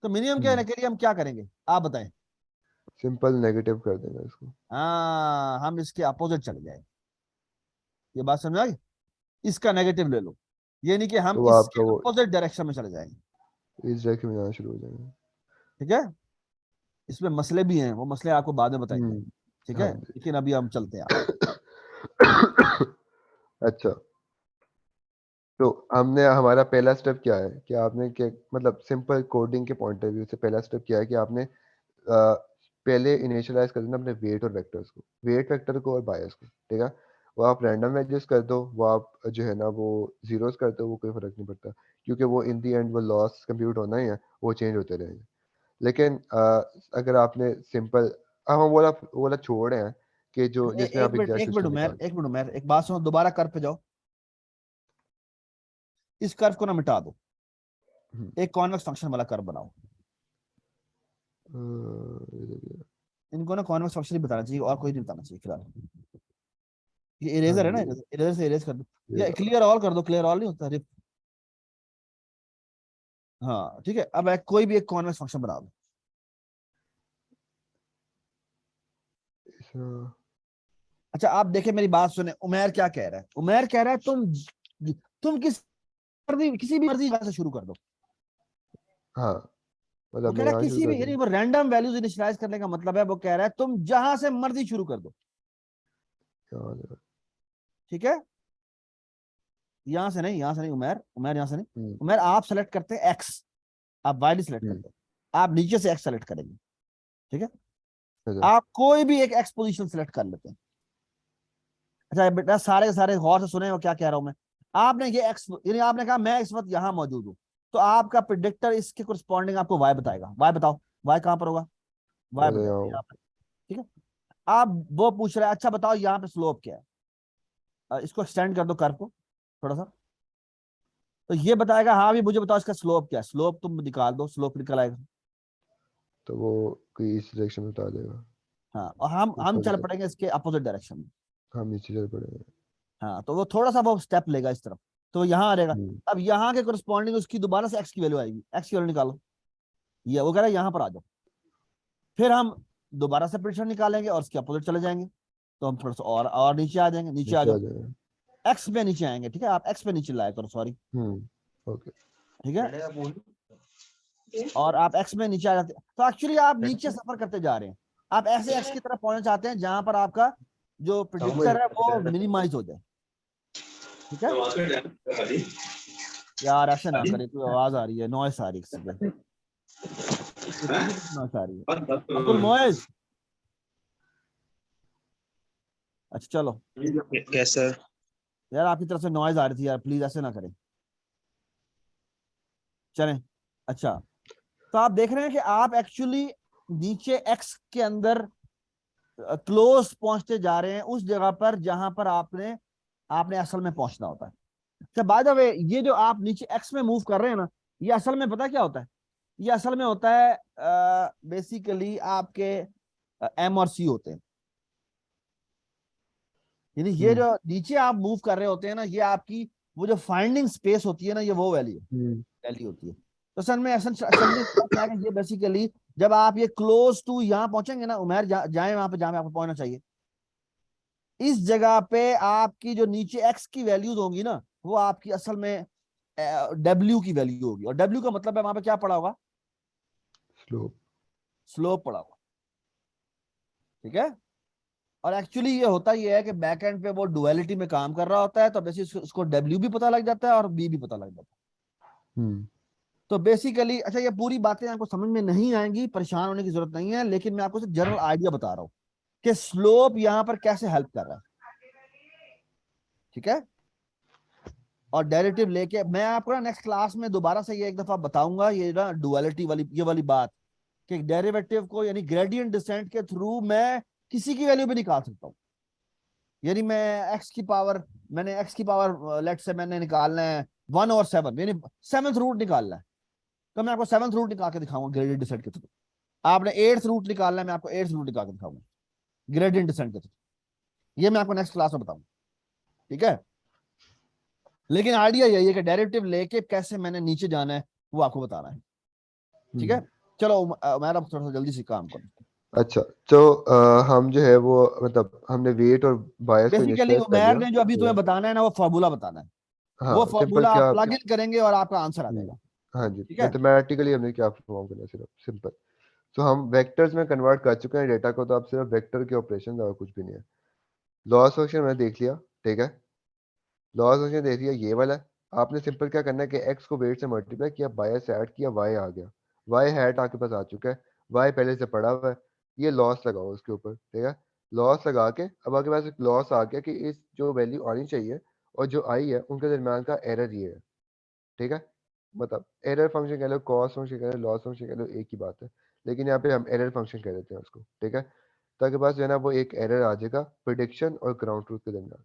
तो मिनिमम के लिए हम क्या करेंगे, आप बताएं।
सिंपल नेगेटिव कर देना इसको।
हाँ, हम इसके अपोजिट चले जाएंगे। ये बात समझ आई? इसका नेगेटिव ले लो, ये नहीं कि हम
तो
इसके
आपका वो
अपोजिट डायरेक्शन में चले जाएंगे।
इस डायरेक्शन में जाना शुरू हो जाएगा।
ठीक है, इसमें मसले भी हैं, वो मसले आपको बाद में बताएंगे। ठीक है,
हाँ जी।
लेकिन अभी हम चलते हैं आगे।
अच्छा, तो हमने, हमारा पहला स्टेप क्या है कि आपने क्या, मतलब सिंपल कोडिंग के पॉइंट ऑफ व्यू से पहला स्टेप क्या है कि आपने पहले इनिशियलाइज कर देना अपने वेट और वेक्टर्स को, वेट वेक्टर को और बायस को, ठीक है। वो आप रैंडम वैल्यूज कर दो, वो आप जो है ना वो जीरोस कर दो, वो कोई फर्क नहीं पड़ता, क्योंकि वो इन दी एंड वो लॉस कंप्यूट होना ही है, वो चेंज होते रहेंगे। लेकिन अगर आपने सिंपल, अब हम वो वाला छोड़ रहे हैं कि जो जिसमें
एक
आप
मिनट,
एग्जैक्ट
एक मिनट
सिस्टम
उमर,
निकाल।
एक मिनट उमर, एक बात सुनो, दोबारा कर्व पे जाओ। इस कर्व को ना मिटा दो,
हम्म,
एक कॉन्वेक्स फंक्शन वाला कर्व बनाओ।
इधर-
इनको ना कॉन्वेक्स फंक्शन ही बताना चाहिए, और कोई नहीं बताना चाहिए फिलहाल। ये
हाँ
इरेजर है ना,
जी,
इरेजर से इरेज कर दो,
ये
या
रहा।
क्लियर ऑल कर दो, क्लियर ऑल नहीं होता रिप। हाँ ठीक है, अब कोई भी एक कॉन्वेक्स फंक्शन बना दो।
इसमें-
अच्छा, आप देखें, मेरी बात सुने, उमैर क्या कह रहा है? उमैर कह रहा है तुम किसी भी मर्जी जगह से शुरू कर दो।
हाँ,
वो
मतलब
कह
मैं
रहा है
यहाँ शुरू
किसी
कर
भी, यानी
दूँ।
वो रैंडम वैल्यूज इनिशियलाइज करने का मतलब है, वो कह रहा है तुम जहां से मर्जी शुरू कर दो।
यहाँ देखो।
ठीक है, यहां से नहीं, यहां से नहीं उमैर, उमैर यहां से नहीं।
हम्म,
उमैर आप सेलेक्ट करते हैं एक्स, आप वाई सेलेक्ट
हम्म,
करते हैं, आप नीचे से एक्स सेलेक्ट करेंगे। ठीक है,
अच्छा,
आप कोई भी एक एक्स पोजीशन सेलेक्ट कर लेते हैं। अच्छा बेटा, सारे के सारे गौर से सुने, वो क्या कह रहा हूं मैं। आपने ये एक्स, यानी आपने कहा मैं इस वक्त यहां मौजूद हूं, तो आपका प्रिडिक्टर इसके करस्पॉन्डिंग आपको वाई बताएगा। वाई बताओ, वाई कहां पर होगा? वाई
मतलब यहाँ
बताएगा
हूँ।
यहाँ पर। ठीक है, आप वो पूछ रहे हैं, अच्छा बताओ यहाँ पे स्लोप क्या है। इसको एक्सटेंड कर दो कर्व को थोड़ा सा। तो ये बताएगा हाँ भी मुझे बताओ इसका स्लोप क्या है, स्लोप तुम निकाल दो, स्लोप निकल आएगा।
तो वो कोई इस डायरेक्शन में बता देगा,
हाँ, और हम
ऊपर की
चल
तरफ
पड़ेंगे इसके अपोजिट डायरेक्शन में।
हम नीचे चल पड़ेंगे।
हाँ, तो वो थोड़ा सा वो स्टेप लेगा इस तरफ, तो वो यहाँ आ जाएगा।
हम्म,
अब यहाँ के कोरिस्पॉन्डिंग उसकी दोबारा से एक्स की वैल्यू आएगी, एक्स की वैल्यू निकालो। ये वो कह रहा है यहाँ पर आ जाओ, फिर हम दोबारा से प्रेशर निकालेंगे और उसके अपोजिट चले जाएंगे, तो हम थोड़ा सा और नीचे आ जाएंगे, नीचे आ
नीचे आ
जाओ,
जाएगा।
एक्स पे नीचे आएंगे, ठीक है, आप एक्स पे नीचे लाया करो, सॉरी,
ओके।
ठीक है, और आप एक्स में नीचे आ जाते हैं, तो एक्चुअली आप नीचे सफर करते जा रहे हैं, आप ऐसे एक्स की तरफ पहुंचना चाहते हैं जहां पर आपका जो प्रिडिक्टर है वो मिनिमाइज हो जाए, ठीक है। यार ऐसे ना करें, कोई आवाज आ रही है, नॉइस आ रही है किसी पे, नॉइस आ रही है, अब्दुल मोइज। अच्छा चलो,
कैसे?
यार आपकी तरफ से नॉइज आ रही थी यार, प्लीज ऐसे ना करें, चलें। अच्छा, तो आप देख रहे हैं कि आप एक्चुअली नीचे एक्स के अंदर क्लोज पहुंचते जा रहे हैं उस जगह पर जहां पर आपने आपने असल में पहुंचना होता है। अच्छा, बाय द वे, ये जो आप नीचे एक्स में मूव कर रहे हैं ना, ये असल में पता क्या होता है, ये असल में होता है बेसिकली आपके एम और सी होते हैं, यानी ये जो नीचे आप मूव कर रहे होते हैं ना, ये आपकी वो जो फाइंडिंग स्पेस होती है ना, ये वो वैल्यू होती है। तो असल में असल में क्या है कि ये बेसिकली जब आप ये क्लोज टू यहाँ पहुंचेंगे ना, उमेर जाए वहां पे जहां पे आपको पहुंचना चाहिए, इस जगह पे आपकी जो नीचे एक्स की वैल्यूज होंगी ना, वो आपकी असल में डब्ल्यू की वैल्यू होगी, और डब्ल्यू का मतलब है वहां पे क्या पड़ा होगा,
स्लोप।
स्लोप पड़ा होगा, ठीक है। और एक्चुअली ये होता ही है कि बैक एंड पे वो डुअलिटी में काम कर रहा होता है, तो बेसिकली उसको डब्ल्यू भी पता लग जाता है और बी भी पता लग जाता है।
हम्म
तो बेसिकली, अच्छा ये पूरी बातें आपको समझ में नहीं आएंगी, परेशान होने की जरूरत नहीं है, लेकिन मैं आपको जनरल आइडिया बता रहा हूँ कि स्लोप यहाँ पर कैसे हेल्प कर रहा है, ठीक है। और डेरिवेटिव लेके मैं आपको ना नेक्स्ट क्लास में दोबारा से ये एक दफा बताऊंगा, ये ना डुअलिटी वाली ये वाली बात, कि डेरिवेटिव को यानी ग्रेडियंट डिसेंट के थ्रू मैं किसी की वैल्यू भी निकाल सकता हूँ। यानी मैं एक्स की पावर मैंने एक्स की पावर लेट से मैंने निकालना है 1/7, यानी 7th रूट निकालना है, तो मैं आपको 7th रूट निकाल के दिखाऊंगा ग्रेडियंट डिसेंट के थ्रू। आपने 8th रूट निकालना है, मैं आपको 8th रूट निकाल के दिखाऊंगा ग्रेडियंट डिसेंट के थ्रू। ये मैं आपको नेक्स्ट क्लास में बताऊंगा, ठीक है। लेकिन आइडिया यही है कि डेरिवेटिव लेके कैसे मैंने नीचे जाना है वो आपको बताना है, ठीक है। चलो मैं अब थोड़ा सा जल्दी से काम करूँ।
अच्छा, तो हम जो है वो मतलब हमने वेट और बायस को
बेसिकली
इनिशियलाइज कर
उमेर
लिया,
ने जो अभी
ठीक
तुम्हें
है।
बताना है ना, वो फॉर्मूला बताना है, वो
हाँ, सिंपल
फॉर्मूला आप
क्या।
प्लग इन करेंगे और आपका आंसर आ
हम्म,
जाएगा,
हाँ जी,
ठीक है।
मैथमेटिकली हमने क्या परफॉर्म करना है, सिर्फ सिंपल। तो हम वेक्टर्स में कन्वर्ट कर चुके हैं डेटा को, तो अब सिर्फ वेक्टर के ऑपरेशन और कुछ भी नहीं है। लॉस फंक्शन मैंने देख लिया, ठीक है। लॉस फंक्शन देख लिया, ये वाला है। आपने सिंपल क्या करना है कि एक्स को वेट से मल्टीप्लाई किया, बायस ऐड किया, वाई आ गया, वाई हैट आपके पास आ चुका है, वाई पहले से पड़ा हुआ है। ये लॉस लगाओ उसके ऊपर, ठीक है। लॉस लगा के अब आपके पास एक लॉस आ गया कि इस जो वैल्यू आनी चाहिए और जो आई है उनके दरम्यान का एरर ये है, ठीक है। मतलब एरर फंक्शन कह लो, कॉस फंक्शन कह लो, लॉस फंक्शन कह लो, एक ही बात है, लेकिन यहाँ पे हम एरर फंक्शन कह देते हैं उसको, ठीक है। तो आपके पास जो है ना वो एक एरर आ जाएगा प्रिडिक्शन और ग्राउंड ट्रूथ के दरम्यान।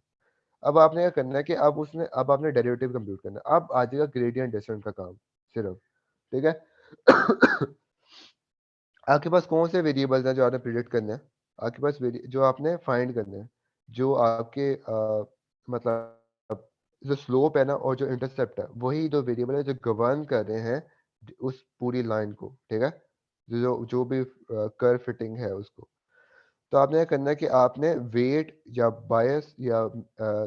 अब आपने क्या करना है कि अब आपने डेरिवेटिव कंप्यूट करना है, अब आ जाएगा ग्रेडियंट डिसेंट का काम सिर्फ, ठीक है। आपके पास कौन से वेरिएबल्स हैं जो आपने प्रिडिक्ट करने हैं, आपके पास जो आपने फाइंड करने हैं, जो आपके मतलब जो स्लोप है ना और जो इंटरसेप्ट है, वही दो वेरिएबल है जो गवर्न कर रहे हैं उस पूरी लाइन को, ठीक है। जो जो भी कर्व फिटिंग है उसको। तो आपने क्या करना है कि आपने वेट या बायस या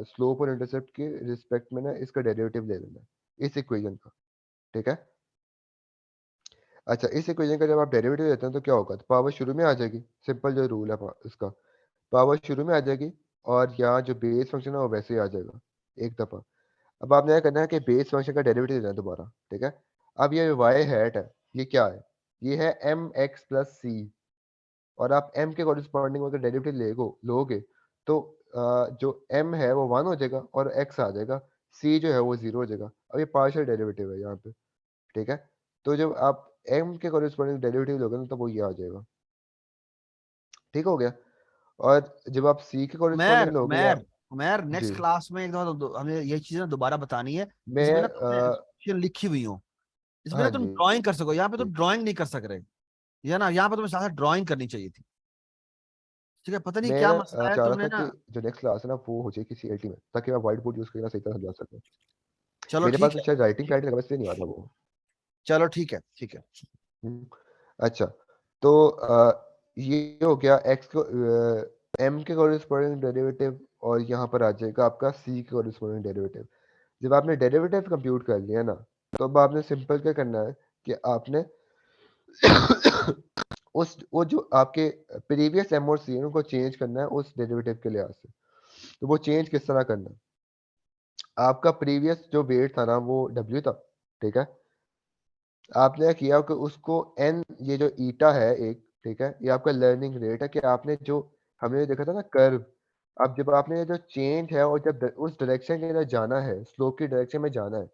स्लोप और इंटरसेप्ट के रिस्पेक्ट में ना इसका डेरिवेटिव ले लेना है, इस इक्वेशन का, ठीक है। अच्छा, इस इक्वेशन का जब आप डेरिवेटिव लेते हैं तो क्या होगा, तो पावर शुरू में आ जाएगी, सिंपल जो रूल है इसका, पावर शुरू में आ जाएगी और यहाँ जो बेस फंक्शन है वो वैसे ही आ जाएगा एक दफा। अब आपने क्या करना है कि बेस फंक्शन का डेरिवेटिव लेना है दोबारा, ठीक है। अब ये वाई हैट है, ये क्या है, ये है एम एक्स प्लस सी, और आप m के कॉरेस्पॉन्डिंग अगर डेरिवेटिव लोगे तो जो m है वो 1 हो जाएगा और x आ जाएगा, c जो है वो 0 हो जाएगा। अब ये पार्शियल डेरिवेटिव है यहाँ पे, ठीक है। तो जब आप m के कॉरेस्पॉन्डिंग डेरिवेटिव लोगे ना तो वो ये आ जाएगा, ठीक हो गया। और जब आप c के
उमेर
कॉरेस्पॉन्डिंग लोगे या
उमेर उमर नेक्स्ट
जी
क्लास में एक दफा हमें ये चीजें दोबारा बतानी है,
मैं
जिसमें ना तुमने एक्सप्रेशन लिखी हुई हो, इसमें
हाँ
ना तुम
जी
ड्राइंग कर सको। यहाँ पे तो ड्राइंग नहीं कर सक रहे, ये ना यहाँ पे तुम्हें साथ ड्राइंग करनी चाहिए थी। ठीक है, पता नहीं
मैं
क्या
ना
मसला है
चाह रहा
तुमने
था
ना।
कि जो नेक्स्ट क्लास है ना वो हो जाए किसी एलटी में, ताकि मैं व्हाइट बोर्ड यूज करके ना सही तरह समझा सकूं।
चलो
मेरे
ठीक
पास
है,
शायद राइटिंग पैड लगा, बस नहीं आ रहा वो।
चलो ठीक है, ठीक है।
हम्म, अच्छा, तो ये हो गया एक्स को एम के कोरिस्पोंडिंग डेरिवेटिव, और यहाँ पर आ जाएगा आपका सी के कोरिस्पोंडिंग डेरिवेटिव। जब आपने डेरिवेटिव कंप्यूट कर लिया ना, तो अब आपने सिंपल क्या करना है कि आपने उस वो जो आपके प्रीवियस एम और सी है उनको चेंज करना है उस डेरिवेटिव के लिहाज से। तो वो चेंज किस तरह करना है, आपका प्रीवियस जो वेट था ना वो डब्ल्यू था, ठीक है। आपने क्या किया कि उसको एन, ये जो ईटा है एक, ठीक है, ये आपका लर्निंग रेट है कि आपने जो हमने देखा था ना कर्व, अब जब आपने ये जो चेंज है और जब उस डायरेक्शन के अंदर जाना है, स्लोप की डायरेक्शन में जाना है,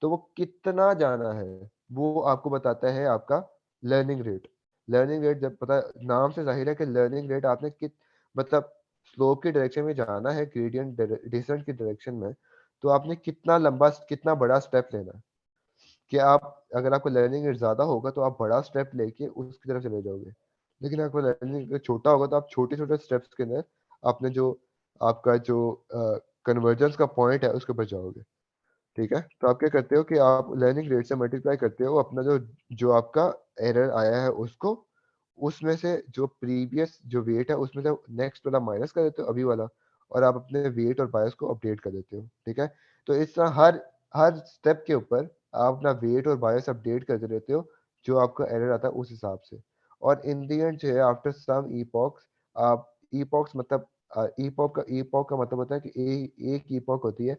तो वो कितना जाना है वो आपको बताता है आपका लर्निंग रेट। लर्निंग रेट जब पता, नाम से जाहिर है कि लर्निंग रेट आपने कित मतलब स्लोप की डायरेक्शन में जाना है, ग्रेडियंट डिसेंट की डायरेक्शन में, तो आपने कितना लंबा कितना बड़ा स्टेप लेना है। कि आप, अगर आपका लर्निंग रेट ज्यादा होगा तो आप बड़ा स्टेप लेके उसकी तरफ चले जाओगे, लेकिन आपका लर्निंग रेट छोटा होगा तो आप छोटे छोटे स्टेप्स के अंदर आपने जो आपका जो कन्वर्जेंस का पॉइंट है उसके ऊपर जाओगे। ठीक है, तो आप क्या करते हो कि आप लर्निंग रेट से मल्टीप्लाई करते हो अपना जो जो आपका एरर आया है उसको, उसमें से जो प्रीवियस जो वेट है उसमें से नेक्स्ट वाला माइनस कर देते हो अभी वाला, और आप अपने वेट और बायस को अपडेट कर देते हो। ठीक है, तो इस तरह हर हर स्टेप के ऊपर आप अपना वेट और बायस अपडेट करते रहते हो जो आपका एरर आता है उस हिसाब से। और इन दी एंड जो है आफ्टर सम ईपॉक्स, आप ईपॉक्स मतलब ईपॉक का मतलब होता है कि एक ईपॉक होती है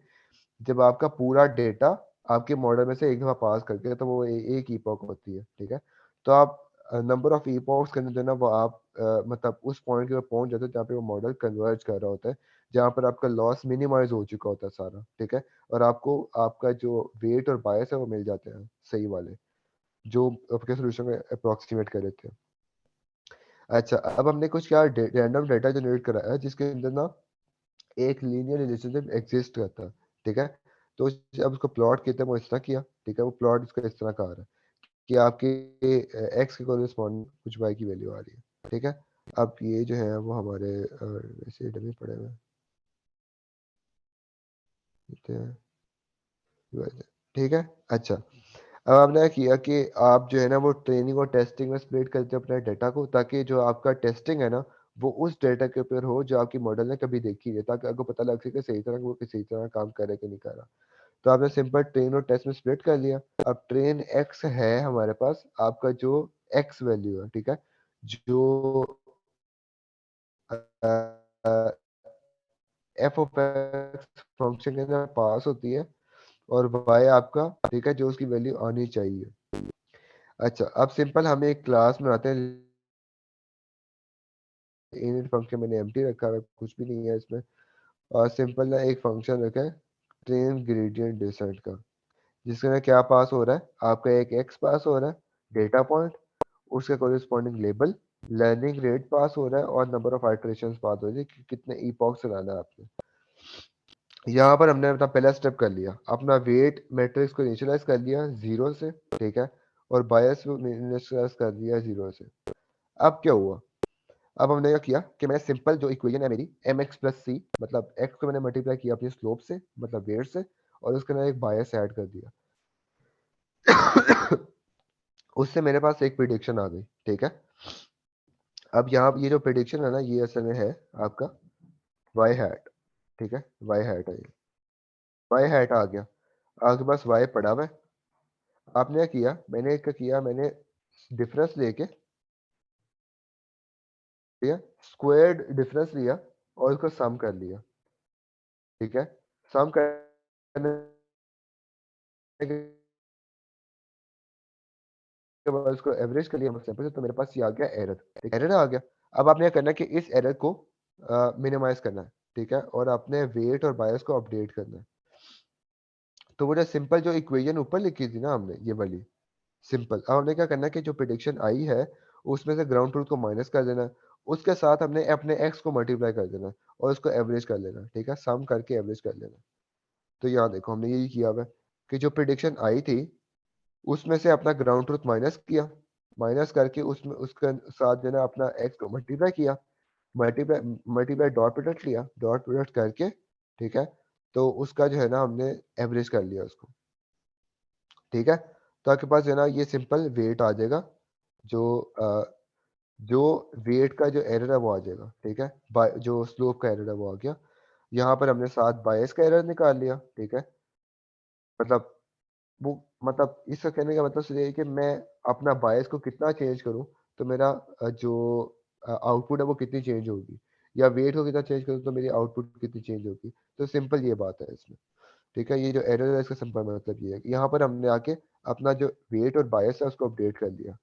जब आपका पूरा डेटा आपके मॉडल में से एक दफा पास करके, तो वो एक ईपॉक होती है। ठीक है, तो आप नंबर ऑफ ईपॉक्स करने देना वो आप मतलब उस पॉइंट के ऊपर पहुंच जाते हो जहाँ पे वो मॉडल कन्वर्ज कर रहा होता है, जहाँ पर आपका लॉस मिनिमाइज हो चुका होता है सारा। ठीक है, और आपको आपका जो वेट और बायस है वो मिल जाते हैं सही वाले, जो आपके सोल्यूशन को अप्रोक्सीमेट कर देते हैं। अच्छा, अब हमने कुछ क्या रैंडम डेटा जनरेट करा है जिसके अंदर ना एक लीनियर रिलेशनशिप एग्जिस्ट करता है। ठीक है, तो अब उसको प्लॉट किया वो इस तरह किया। ठीक है, वो प्लॉट इसका इस तरह का आ रहा है कि आपके एक्स के कॉरेस्पॉन्डिंग कुछ वाई की वैल्यू आ रही है। ठीक है, अब ये जो है वो हमारे वैसे डमी पड़े हुए हैं। ठीक है, अच्छा, अब आपने क्या किया कि आप जो है ना वो ट्रेनिंग और टेस्टिंग में स्प्लिट करते हो अपने डाटा को, ताकि जो आपका टेस्टिंग है ना वो उस डाटा के ऊपर हो जो आपकी मॉडल ने कभी देखी है, ताकि आपको पता लग सके सही तरह वो किसी तरह काम कर रहा है कि नहीं कर रहा। तो आपने सिंपल ट्रेन और टेस्ट में स्प्लिट कर लिया। अब ट्रेन एक्स है हमारे पास, आपका जो एक्स वैल्यू है, ठीक है, जो एफ ऑफ एक्स फंक्शन के अंदर पास होती है, और वाई आपका, ठीक है, जो उसकी वैल्यू आनी चाहिए। अच्छा, अब सिंपल हमें एक क्लास में आते हैं, इनिट फंक्शन मैंने एम्प्टी रखा है, कुछ भी नहीं है इसमें, और सिंपल ना एक फंक्शन रखा है ट्रेन ग्रेडियंट डिसेंट का, जिसके अंदर क्या पास हो रहा है, आपका एक एक्स पास हो रहा है, डेटा पॉइंट, उसके कोरिस्पॉन्डिंग लेबल, लर्निंग रेट पास हो रहा है, और नंबर ऑफ आइटरेशंस पास हो रही है कि कितने ईपॉक्स चलाना है आपने। यहाँ पर हमने अपना पहला स्टेप कर लिया, अपना वेट मैट्रिक्स को इनिशियलाइज कर लिया 0 से। ठीक है, और बायस को इनिशियलाइज कर दिया 0 से। अब क्या हुआ, अब हमने क्या किया कि मैंने सिंपल जो इक्वेशन है मेरी एम एक्स प्लस सी, मतलब एक्स को मैंने मल्टीप्लाई किया अपनी स्लोप से, मतलब वेट से, और उसके अंदर एक बायस ऐड कर दिया। उससे मेरे पास एक प्रिडिक्शन आ गई। ठीक है, अब यहाँ ये जो प्रिडिक्शन है ना ये असल में है आपका वाई हैट। ठीक है, वाई हैट है, ये वाई हैट आ गया, आपके पास वाई पड़ा हुआ है। आपने क्या किया, मैंने क्या किया, मैंने डिफरेंस लेके, ठीक है, स्क्वायर्ड डिफरेंस लिया और उसको सम कर लिया। ठीक है, सम करने के बाद उसको एवरेज कर लिया सैंपल से, तो मेरे पास ये आ गया एरर। एरर आ गया, अब आपने क्या करना है कि इस एरर को मिनिमाइज करना है। ठीक है, और आपने वेट और बायस को अपडेट करना है। तो वो जो सिंपल जो इक्वेशन ऊपर लिखी थी ना हमने, ये वाली सिंपल, अब हमने क्या करना है कि जो प्रिडिक्शन आई है उसमें से ग्राउंड ट्रूथ को माइनस कर देना है, उसके साथ हमने अपने एक्स को मल्टीप्लाई कर देना है, और उसको एवरेज कर लेना, ठीक है, सम करके एवरेज कर लेना। तो यहाँ देखो हमने यही किया हुआ है कि जो प्रिडिक्शन आई थी उसमें से अपना ग्राउंड ट्रूथ माइनस किया, माइनस करके उसमें उसके साथ जो है अपना एक्स को मल्टीप्लाई किया, मल्टीप्लाई मल्टीप्लाई डॉट प्रोडक्ट लिया, डॉट प्रोडक्ट करके, ठीक है, तो उसका जो है ना हमने एवरेज कर लिया उसको, ठीक है। तो आपके पास जो है ना ये सिंपल वेट आ जाएगा, जो जो वेट का जो एरर है वो आ जाएगा, ठीक है, जो स्लोप का एरर है वो आ गया। यहाँ पर हमने साथ बायस का एरर निकाल लिया, ठीक है, मतलब वो मतलब इसका कहने का मतलब ये है कि मैं अपना बायस को कितना चेंज करूं तो मेरा जो आउटपुट है वो कितनी चेंज होगी, या वेट को कितना चेंज करूं तो मेरी आउटपुट कितनी चेंज होगी। तो सिंपल ये बात है इसमें, ठीक है। ये जो एरर है इसका सिंपल मतलब ये है कि यहाँ पर हमने आके अपना जो वेट और बायस है उसको अपडेट कर दिया।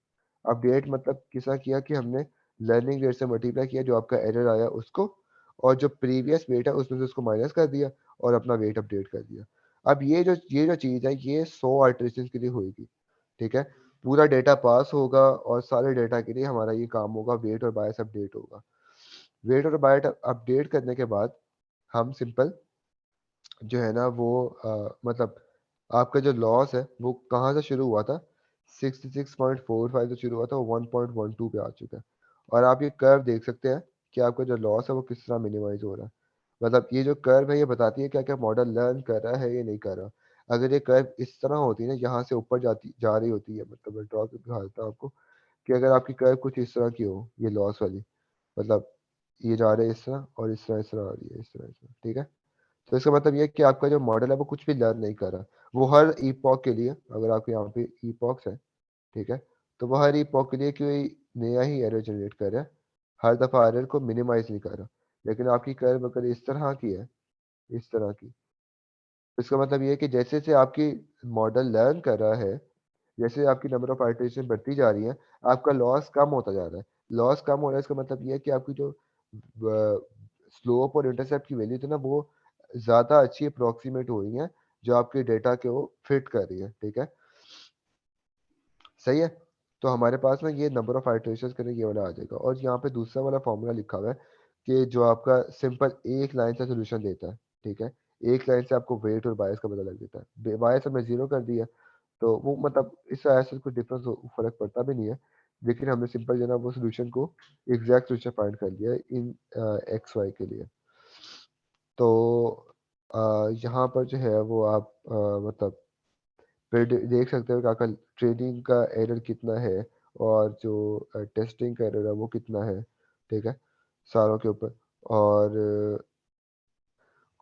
अपडेट मतलब किसा किया कि हमने लर्निंग रेट से मल्टीप्लाई किया जो आपका एरर आया उसको, और जो प्रीवियस वेट है उसमें से उसको माइनस कर दिया और अपना वेट अपडेट कर दिया। अब ये जो चीज़ है ये 100 अल्टरेशन के लिए होगी, ठीक है, पूरा डेटा पास होगा और सारे डेटा के लिए हमारा ये काम होगा, वेट और बायस अपडेट होगा। वेट और बायस अपडेट करने के बाद हम सिंपल जो है ना वो मतलब आपका जो लॉस है वो कहाँ से शुरू हुआ था, 66.45 से शुरू हुआ था, वो 1.12 पे आ चुका है। और आप ये कर्व देख सकते हैं कि आपका जो लॉस है वो किस तरह मिनिमाइज हो रहा है। मतलब ये जो कर्व है ये बताती है क्या क्या मॉडल लर्न कर रहा है या नहीं कर रहा। अगर ये कर्व इस तरह होती है ना, यहाँ से ऊपर जाती जा रही होती है, मतलब मैं ड्रॉ करके दिखाता हूँ आपको कि अगर आपकी कर्व कुछ इस तरह की हो, ये लॉस वाली, मतलब ये जा रहे हैं इस तरह और इस तरह आ रही है, इस तरह, ठीक है। तो इसका मतलब ये है कि आपका जो मॉडल है वो कुछ भी लर्न नहीं कर रहा, वो हर ईपॉक के लिए, अगर आपके यहाँ पे ईपॉक्स है, ठीक है, तो वो हर ईपॉक के लिए कोई नया ही एरर जनरेट कर रहा है, हर दफा एरर को मिनिमाइज नहीं कर रहा। लेकिन आपकी कर्व अगर इस तरह की है, इस तरह की, तो इसका मतलब ये है कि जैसे जैसे आपकी मॉडल लर्न कर रहा है, जैसे आपकी नंबर ऑफ आइटरेशन बढ़ती जा रही है, आपका लॉस कम होता जा रहा है। लॉस कम हो रहा है इसका मतलब ये है कि आपकी जो स्लोप और इंटरसेप्ट की वैल्यू थी ना वो ज़्यादा अच्छी अप्रोक्सीमेट हो रही है, जो आपके डेटा के वो फिट कर रही है, ठीक है, सही है। तो हमारे पास में ये नंबर ऑफ आइटरेशन करने ये वाला आ जाएगा, और यहाँ पे दूसरा वाला फॉर्मूला लिखा हुआ है कि जो आपका सिंपल एक लाइन से सोल्यूशन देता है, ठीक है, एक लाइन से आपको वेट और बायस का पता लग देता है। बायस हमने जीरो कर दिया तो वो मतलब इससे ऐसा कोई डिफरेंस फर्क पड़ता भी नहीं है, लेकिन हमने सिंपल जो है ना वो सोल्यूशन को एग्जैक्ट सोल्यूशन फाइंड कर लिया है इन एक्स वाई के लिए। तो यहाँ पर जो है वो आप मतलब फिर देख सकते हो कि आपका ट्रेनिंग का एरर कितना है और जो टेस्टिंग का एरर है वो कितना है, ठीक है, सारों के ऊपर। और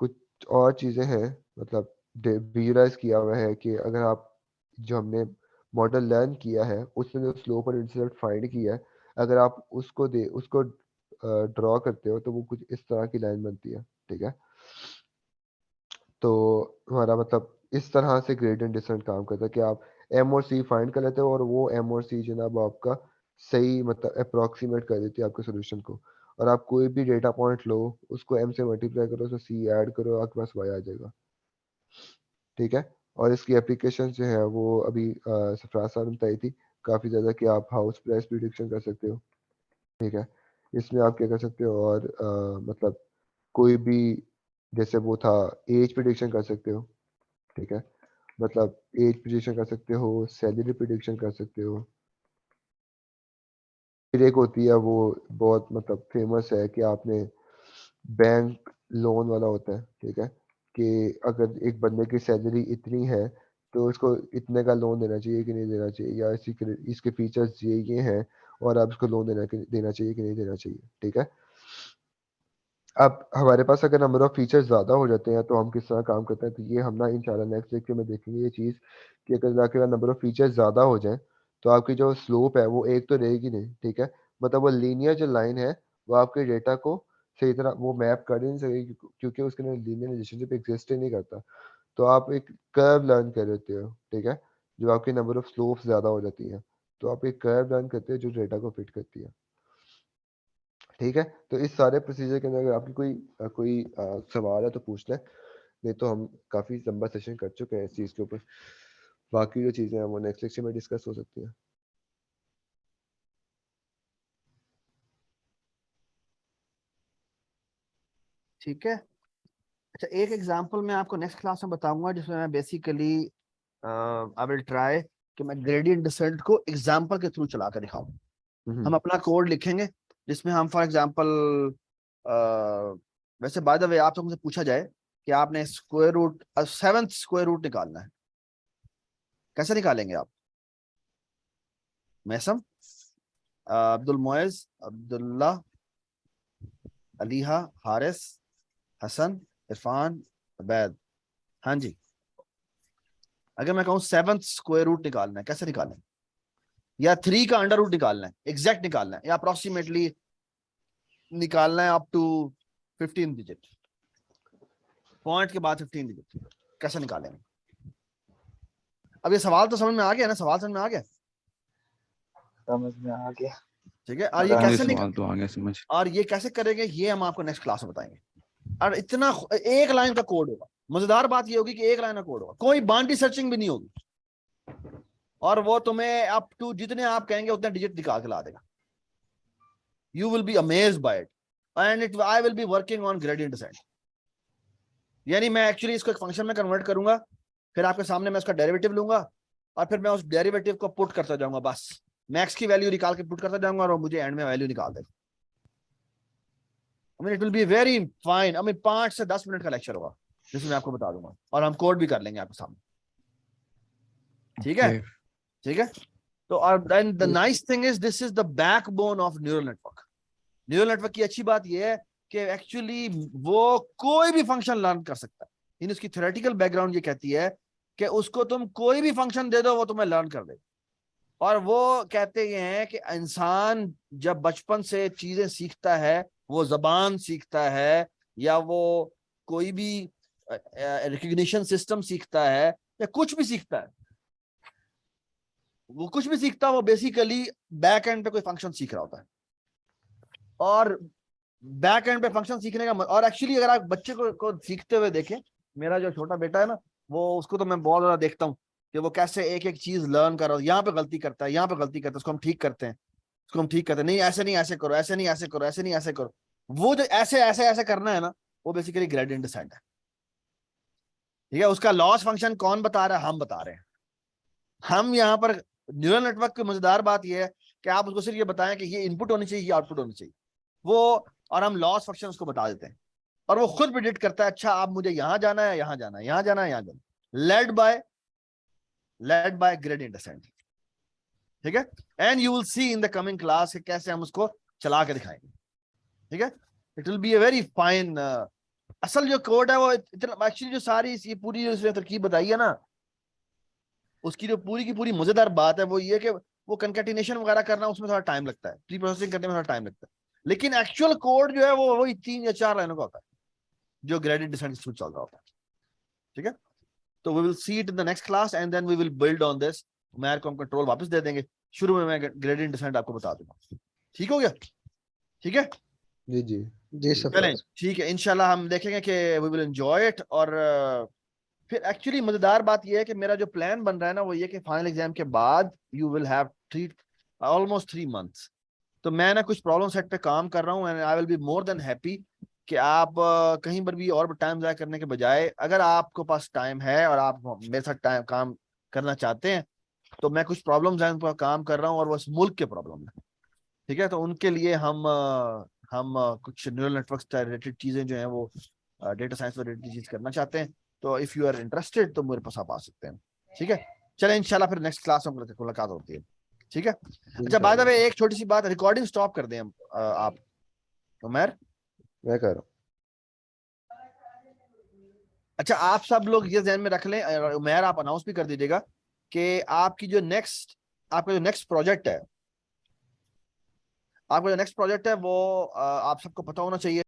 कुछ और चीज़ें हैं, मतलब विजुलाइज किया हुआ है कि अगर आप जो हमने मॉडल लर्न किया है उसमें जो स्लोप और इंटरसेप्ट फाइंड किया है, अगर आप उसको ड्रॉ करते हो तो वो कुछ इस तरह की लाइन बनती है, ठीक है। तो हमारा मतलब इस तरह से ग्रेडियंट डिसेंट काम करता है कि आप एम और सी फाइंड कर लेते हो और वो एम और सी जनाब आपका सही मतलब अप्रोक्सीमेट कर देती है आपके सोल्यूशन को। और आप कोई भी डेटा पॉइंट लो, उसको एम से मल्टीप्लाई करो, उसमें सी ऐड करो, आपके पास वाई आ जाएगा, ठीक है। और इसकी एप्लीकेशन जो है वो अभी सरफराज साहब ने बताई थी काफ़ी ज़्यादा, कि आप हाउस प्राइस प्रिडिक्शन कर सकते हो, ठीक है। इसमें आप क्या कर सकते हो, और मतलब कोई भी जैसे वो था एज प्रिडिक्शन कर सकते हो, ठीक है, मतलब एज प्रिडिक्शन कर सकते हो, सैलरी प्रिडिक्शन कर सकते हो। फिर एक होती है वो बहुत मतलब फेमस है कि आपने बैंक लोन वाला होता है, ठीक है, कि अगर एक बंदे की सैलरी इतनी है तो उसको इतने का लोन देना चाहिए कि नहीं देना चाहिए, या इसके फीचर्स ये हैं और आप इसको लोन देना चाहिए कि नहीं देना चाहिए, ठीक है। अब हमारे पास अगर नंबर ऑफ फीचर्स ज़्यादा हो जाते हैं तो हम किस तरह काम करते हैं, तो ये हम ना इंशाल्लाह नेक्स्ट लेक्चर में देखेंगे ये चीज़, कि अगर आपके पास नंबर ऑफ फीचर्स ज़्यादा हो जाए तो आपकी जो स्लोप है वो एक तो रहेगी नहीं, ठीक है, मतलब वो लीनियर जो लाइन है वो आपके डेटा को सही तरह वो मैप कर ही नहीं सकेगी, क्योंकि उसके अंदर लीनियर रिलेशनशिप एग्जिस्ट ही नहीं करता। तो आप एक कर्व लर्न कर लेते हो, ठीक है, जो आपकी नंबर ऑफ स्लोप ज़्यादा हो जाती है, तो आप एक कर्व लर्न करते हो जो डेटा को फिट करती है, ठीक है। तो इस सारे प्रोसीजर के अंदर अगर आपकी कोई सवाल है तो पूछ लें, नहीं तो हम काफ़ी लंबा सेशन कर चुके हैं इस चीज़ के ऊपर। बाकी जो चीज़ें हैं वो नेक्स्ट लेक्चर में डिस्कस हो सकती हैं।
ठीक है। अच्छा, एक एग्जांपल मैं आपको नेक्स्ट क्लास में बताऊंगा जिसमें मैं बेसिकली आई विल ट्राई कि मैं ग्रेडियंट डिसेंट को एग्जांपल के थ्रू चला कर दिखाऊं। हम अपना कोड लिखेंगे जिसमें हम फॉर एग्जांपल वैसे बाय द वे आप मुझसे पूछा जाए कि आपने square root 7th square root निकालना है, कैसे निकालेंगे आप? मैसम, अब्दुल मोइज, अब्दुल्ला, अलीहा, हारिस, हसन, इरफान, अबैद। हाँ जी, अगर मैं कहूँ 7th स्क्वायर रूट निकालना है, कैसे निकालें? या 3 का अंडर रूट निकालना है, एग्जैक्ट निकालना है, या अप्रोक्सीमेटली निकालना है अप टू 15 डिजिट, पॉइंट के बाद 15 डिजिट, कैसे निकालेंगे? अब ये सवाल तो समझ में आ गया ना? सवाल समझ में आ गया?
समझ में आ गया।
ठीक है। और ये
हाँ,
कैसे
सवाल तो आ गया समझ।
और ये कैसे करेंगे ये हम आपको नेक्स्ट क्लास में बताएंगे। और इतना एक लाइन का कोड होगा। मजेदार बात ये होगी कि एक लाइन का कोड होगा, कोई बाउंड्री सर्चिंग भी नहीं होगी, और वो तुम्हें अप टू जितने आप कहेंगे उतने डिजिट निकाल के ला देगा। You will be amazed bye it and it I will be working on gradient descent. यानी मैं एक्चुअली इसको एक फंक्शन में कन्वर्ट करूंगा, फिर आपके सामने मैं उसका डेरिवेटिव लूंगा और फिर मैं उस डेरिवेटिव को पुट करता जाऊंगा, बस मैक्स की वैल्यू निकाल के पुट करता जाऊंगा और वो मुझे एंड में वैल्यू निकाल देगा। I mean, it will be very fine. I mean, 5 से 10 मिनट का लेक्चर होगा जिसमें मैं आपको बता दूंगा और हम कोड भी कर लेंगे आपके सामने। ठीक है, ठीक है। तो और then the nice thing is this is the backbone of neural network. Neural network की अच्छी बात यह है कि एक्चुअली वो कोई भी फंक्शन लर्न कर सकता है। इन उसकी थ्योरेटिकल बैकग्राउंड ये कहती है कि उसको तुम कोई भी फंक्शन दे दो वो तुम्हें लर्न कर देगा। और वो कहते ये हैं कि इंसान जब बचपन से चीजें सीखता है, वो जबान सीखता है या वो कोई भी रिकग्निशन सिस्टम सीखता है या कुछ भी सीखता है, वो कुछ भी सीखता है वो बेसिकली बैक एंड पे कोई फंक्शन सीख रहा होता है। और बैक एंड पे फंक्शन सीखने का और एक्चुअली अगर आप बच्चे को सीखते हुए देखें, मेरा जो छोटा बेटा है ना, वो उसको तो मैं बहुत ज्यादा देखता हूँ कि वो कैसे एक एक चीज लर्न कर रहा है। यहाँ पे गलती करता है, यहाँ पे गलती करता है, उसको हम ठीक करते हैं, उसको हम ठीक करते हैं, नहीं ऐसे नहीं ऐसे करो, ऐसे नहीं ऐसे करो, ऐसे नहीं ऐसे करो। वो जो ऐसे ऐसे ऐसे करना है ना, वो बेसिकली ग्रेडियंट डिसेंट है। ठीक है, उसका लॉस फंक्शन कौन बता रहा है? हम बता रहे हैं। हम यहाँ पर न्यूरल नेटवर्क की मजेदार बात यह है कि आप उसको सिर्फ ये बताएं कि ये इनपुट होनी चाहिए, ये आउटपुट होनी चाहिए, वो और हम लॉस फंक्शन उसको बता देते हैं और वो खुद प्रेडिक्ट करता है, अच्छा आप मुझे यहां जाना है, यहां जाना है, यहां जाना है, यहां जाना है, लेड बाय ग्रेडियंट डिसेंट। ठीक है, and you will see in the coming class कि कैसे हम उसको चला के दिखाएंगे। ठीक है, it will be a very fine. असल जो कोड है वो इतना एक्चुअली जो सारी ये पूरी जो इसने तरकीब बताई है ना, उसकी जो पूरी की पूरी मजेदार बात है वो ये कि वो कंकैटिनेशन वगैरह करना उसमें थोड़ा टाइम लगता है, प्री प्रोसेसिंग करने में थोड़ा टाइम लगता है, लेकिन एक्चुअल कोड जो है वो वही 3 या 4 लाइनों का होता है जो ग्रेडियंट डिसेंट थ्रू चल रहा होता है। ठीक है, तो we will see it in the next class and then we will build on this. Umair को हम कंट्रोल वापस दे देंगे, शुरू में मैं ग्रेडियंट डिसेंट आपको बता दूंगा। ठीक हो गया? ठीक है
जी जी
जी सर।
चलें, ठीक है, इंशाल्लाह हम देखेंगे कि वी विल एंजॉय इट। और फिर एक्चुअली मजेदार बात यह है कि मेरा जो प्लान बन रहा है ना वो ये कि फाइनल एग्जाम के बाद you will have almost 3 months। तो मैं ना कुछ प्रॉब्लम सेट पे काम कर रहा हूँ and I will be more than happy कि आप कहीं पर भी और टाइम ज़ाया करने के बजाय अगर आपको पास टाइम है और आप मेरे साथ टाइम काम करना चाहते हैं तो मैं कुछ प्रॉब्लम्स हैं उन पर काम कर रहा हूँ और वो इस मुल्क के प्रॉब्लम है। ठीक है, तो उनके लिए हम कुछ न्यूरल नेटवर्क से रिलेटेड चीज़ें जो हैं वो डेटा साइंस रिलेटेड चीज़ करना चाहते हैं। तो इफ़ यू आर इंटरेस्टेड तो मेरे पास आप आ सकते हैं। ठीक है, चलें इंशाल्लाह फिर नेक्स्ट क्लास में मुलाकात होती है। ठीक है, अच्छा बाय द वे एक छोटी सी बात, रिकॉर्डिंग स्टॉप कर दें हम आप उमर?
मैं कर रहा हूँ।
अच्छा आप सब लोग ये ध्यान में रख लें, उमर आप अनाउंस भी कर दीजिएगा कि आपका जो नेक्स्ट प्रोजेक्ट है वो आप सबको पता होना चाहिए।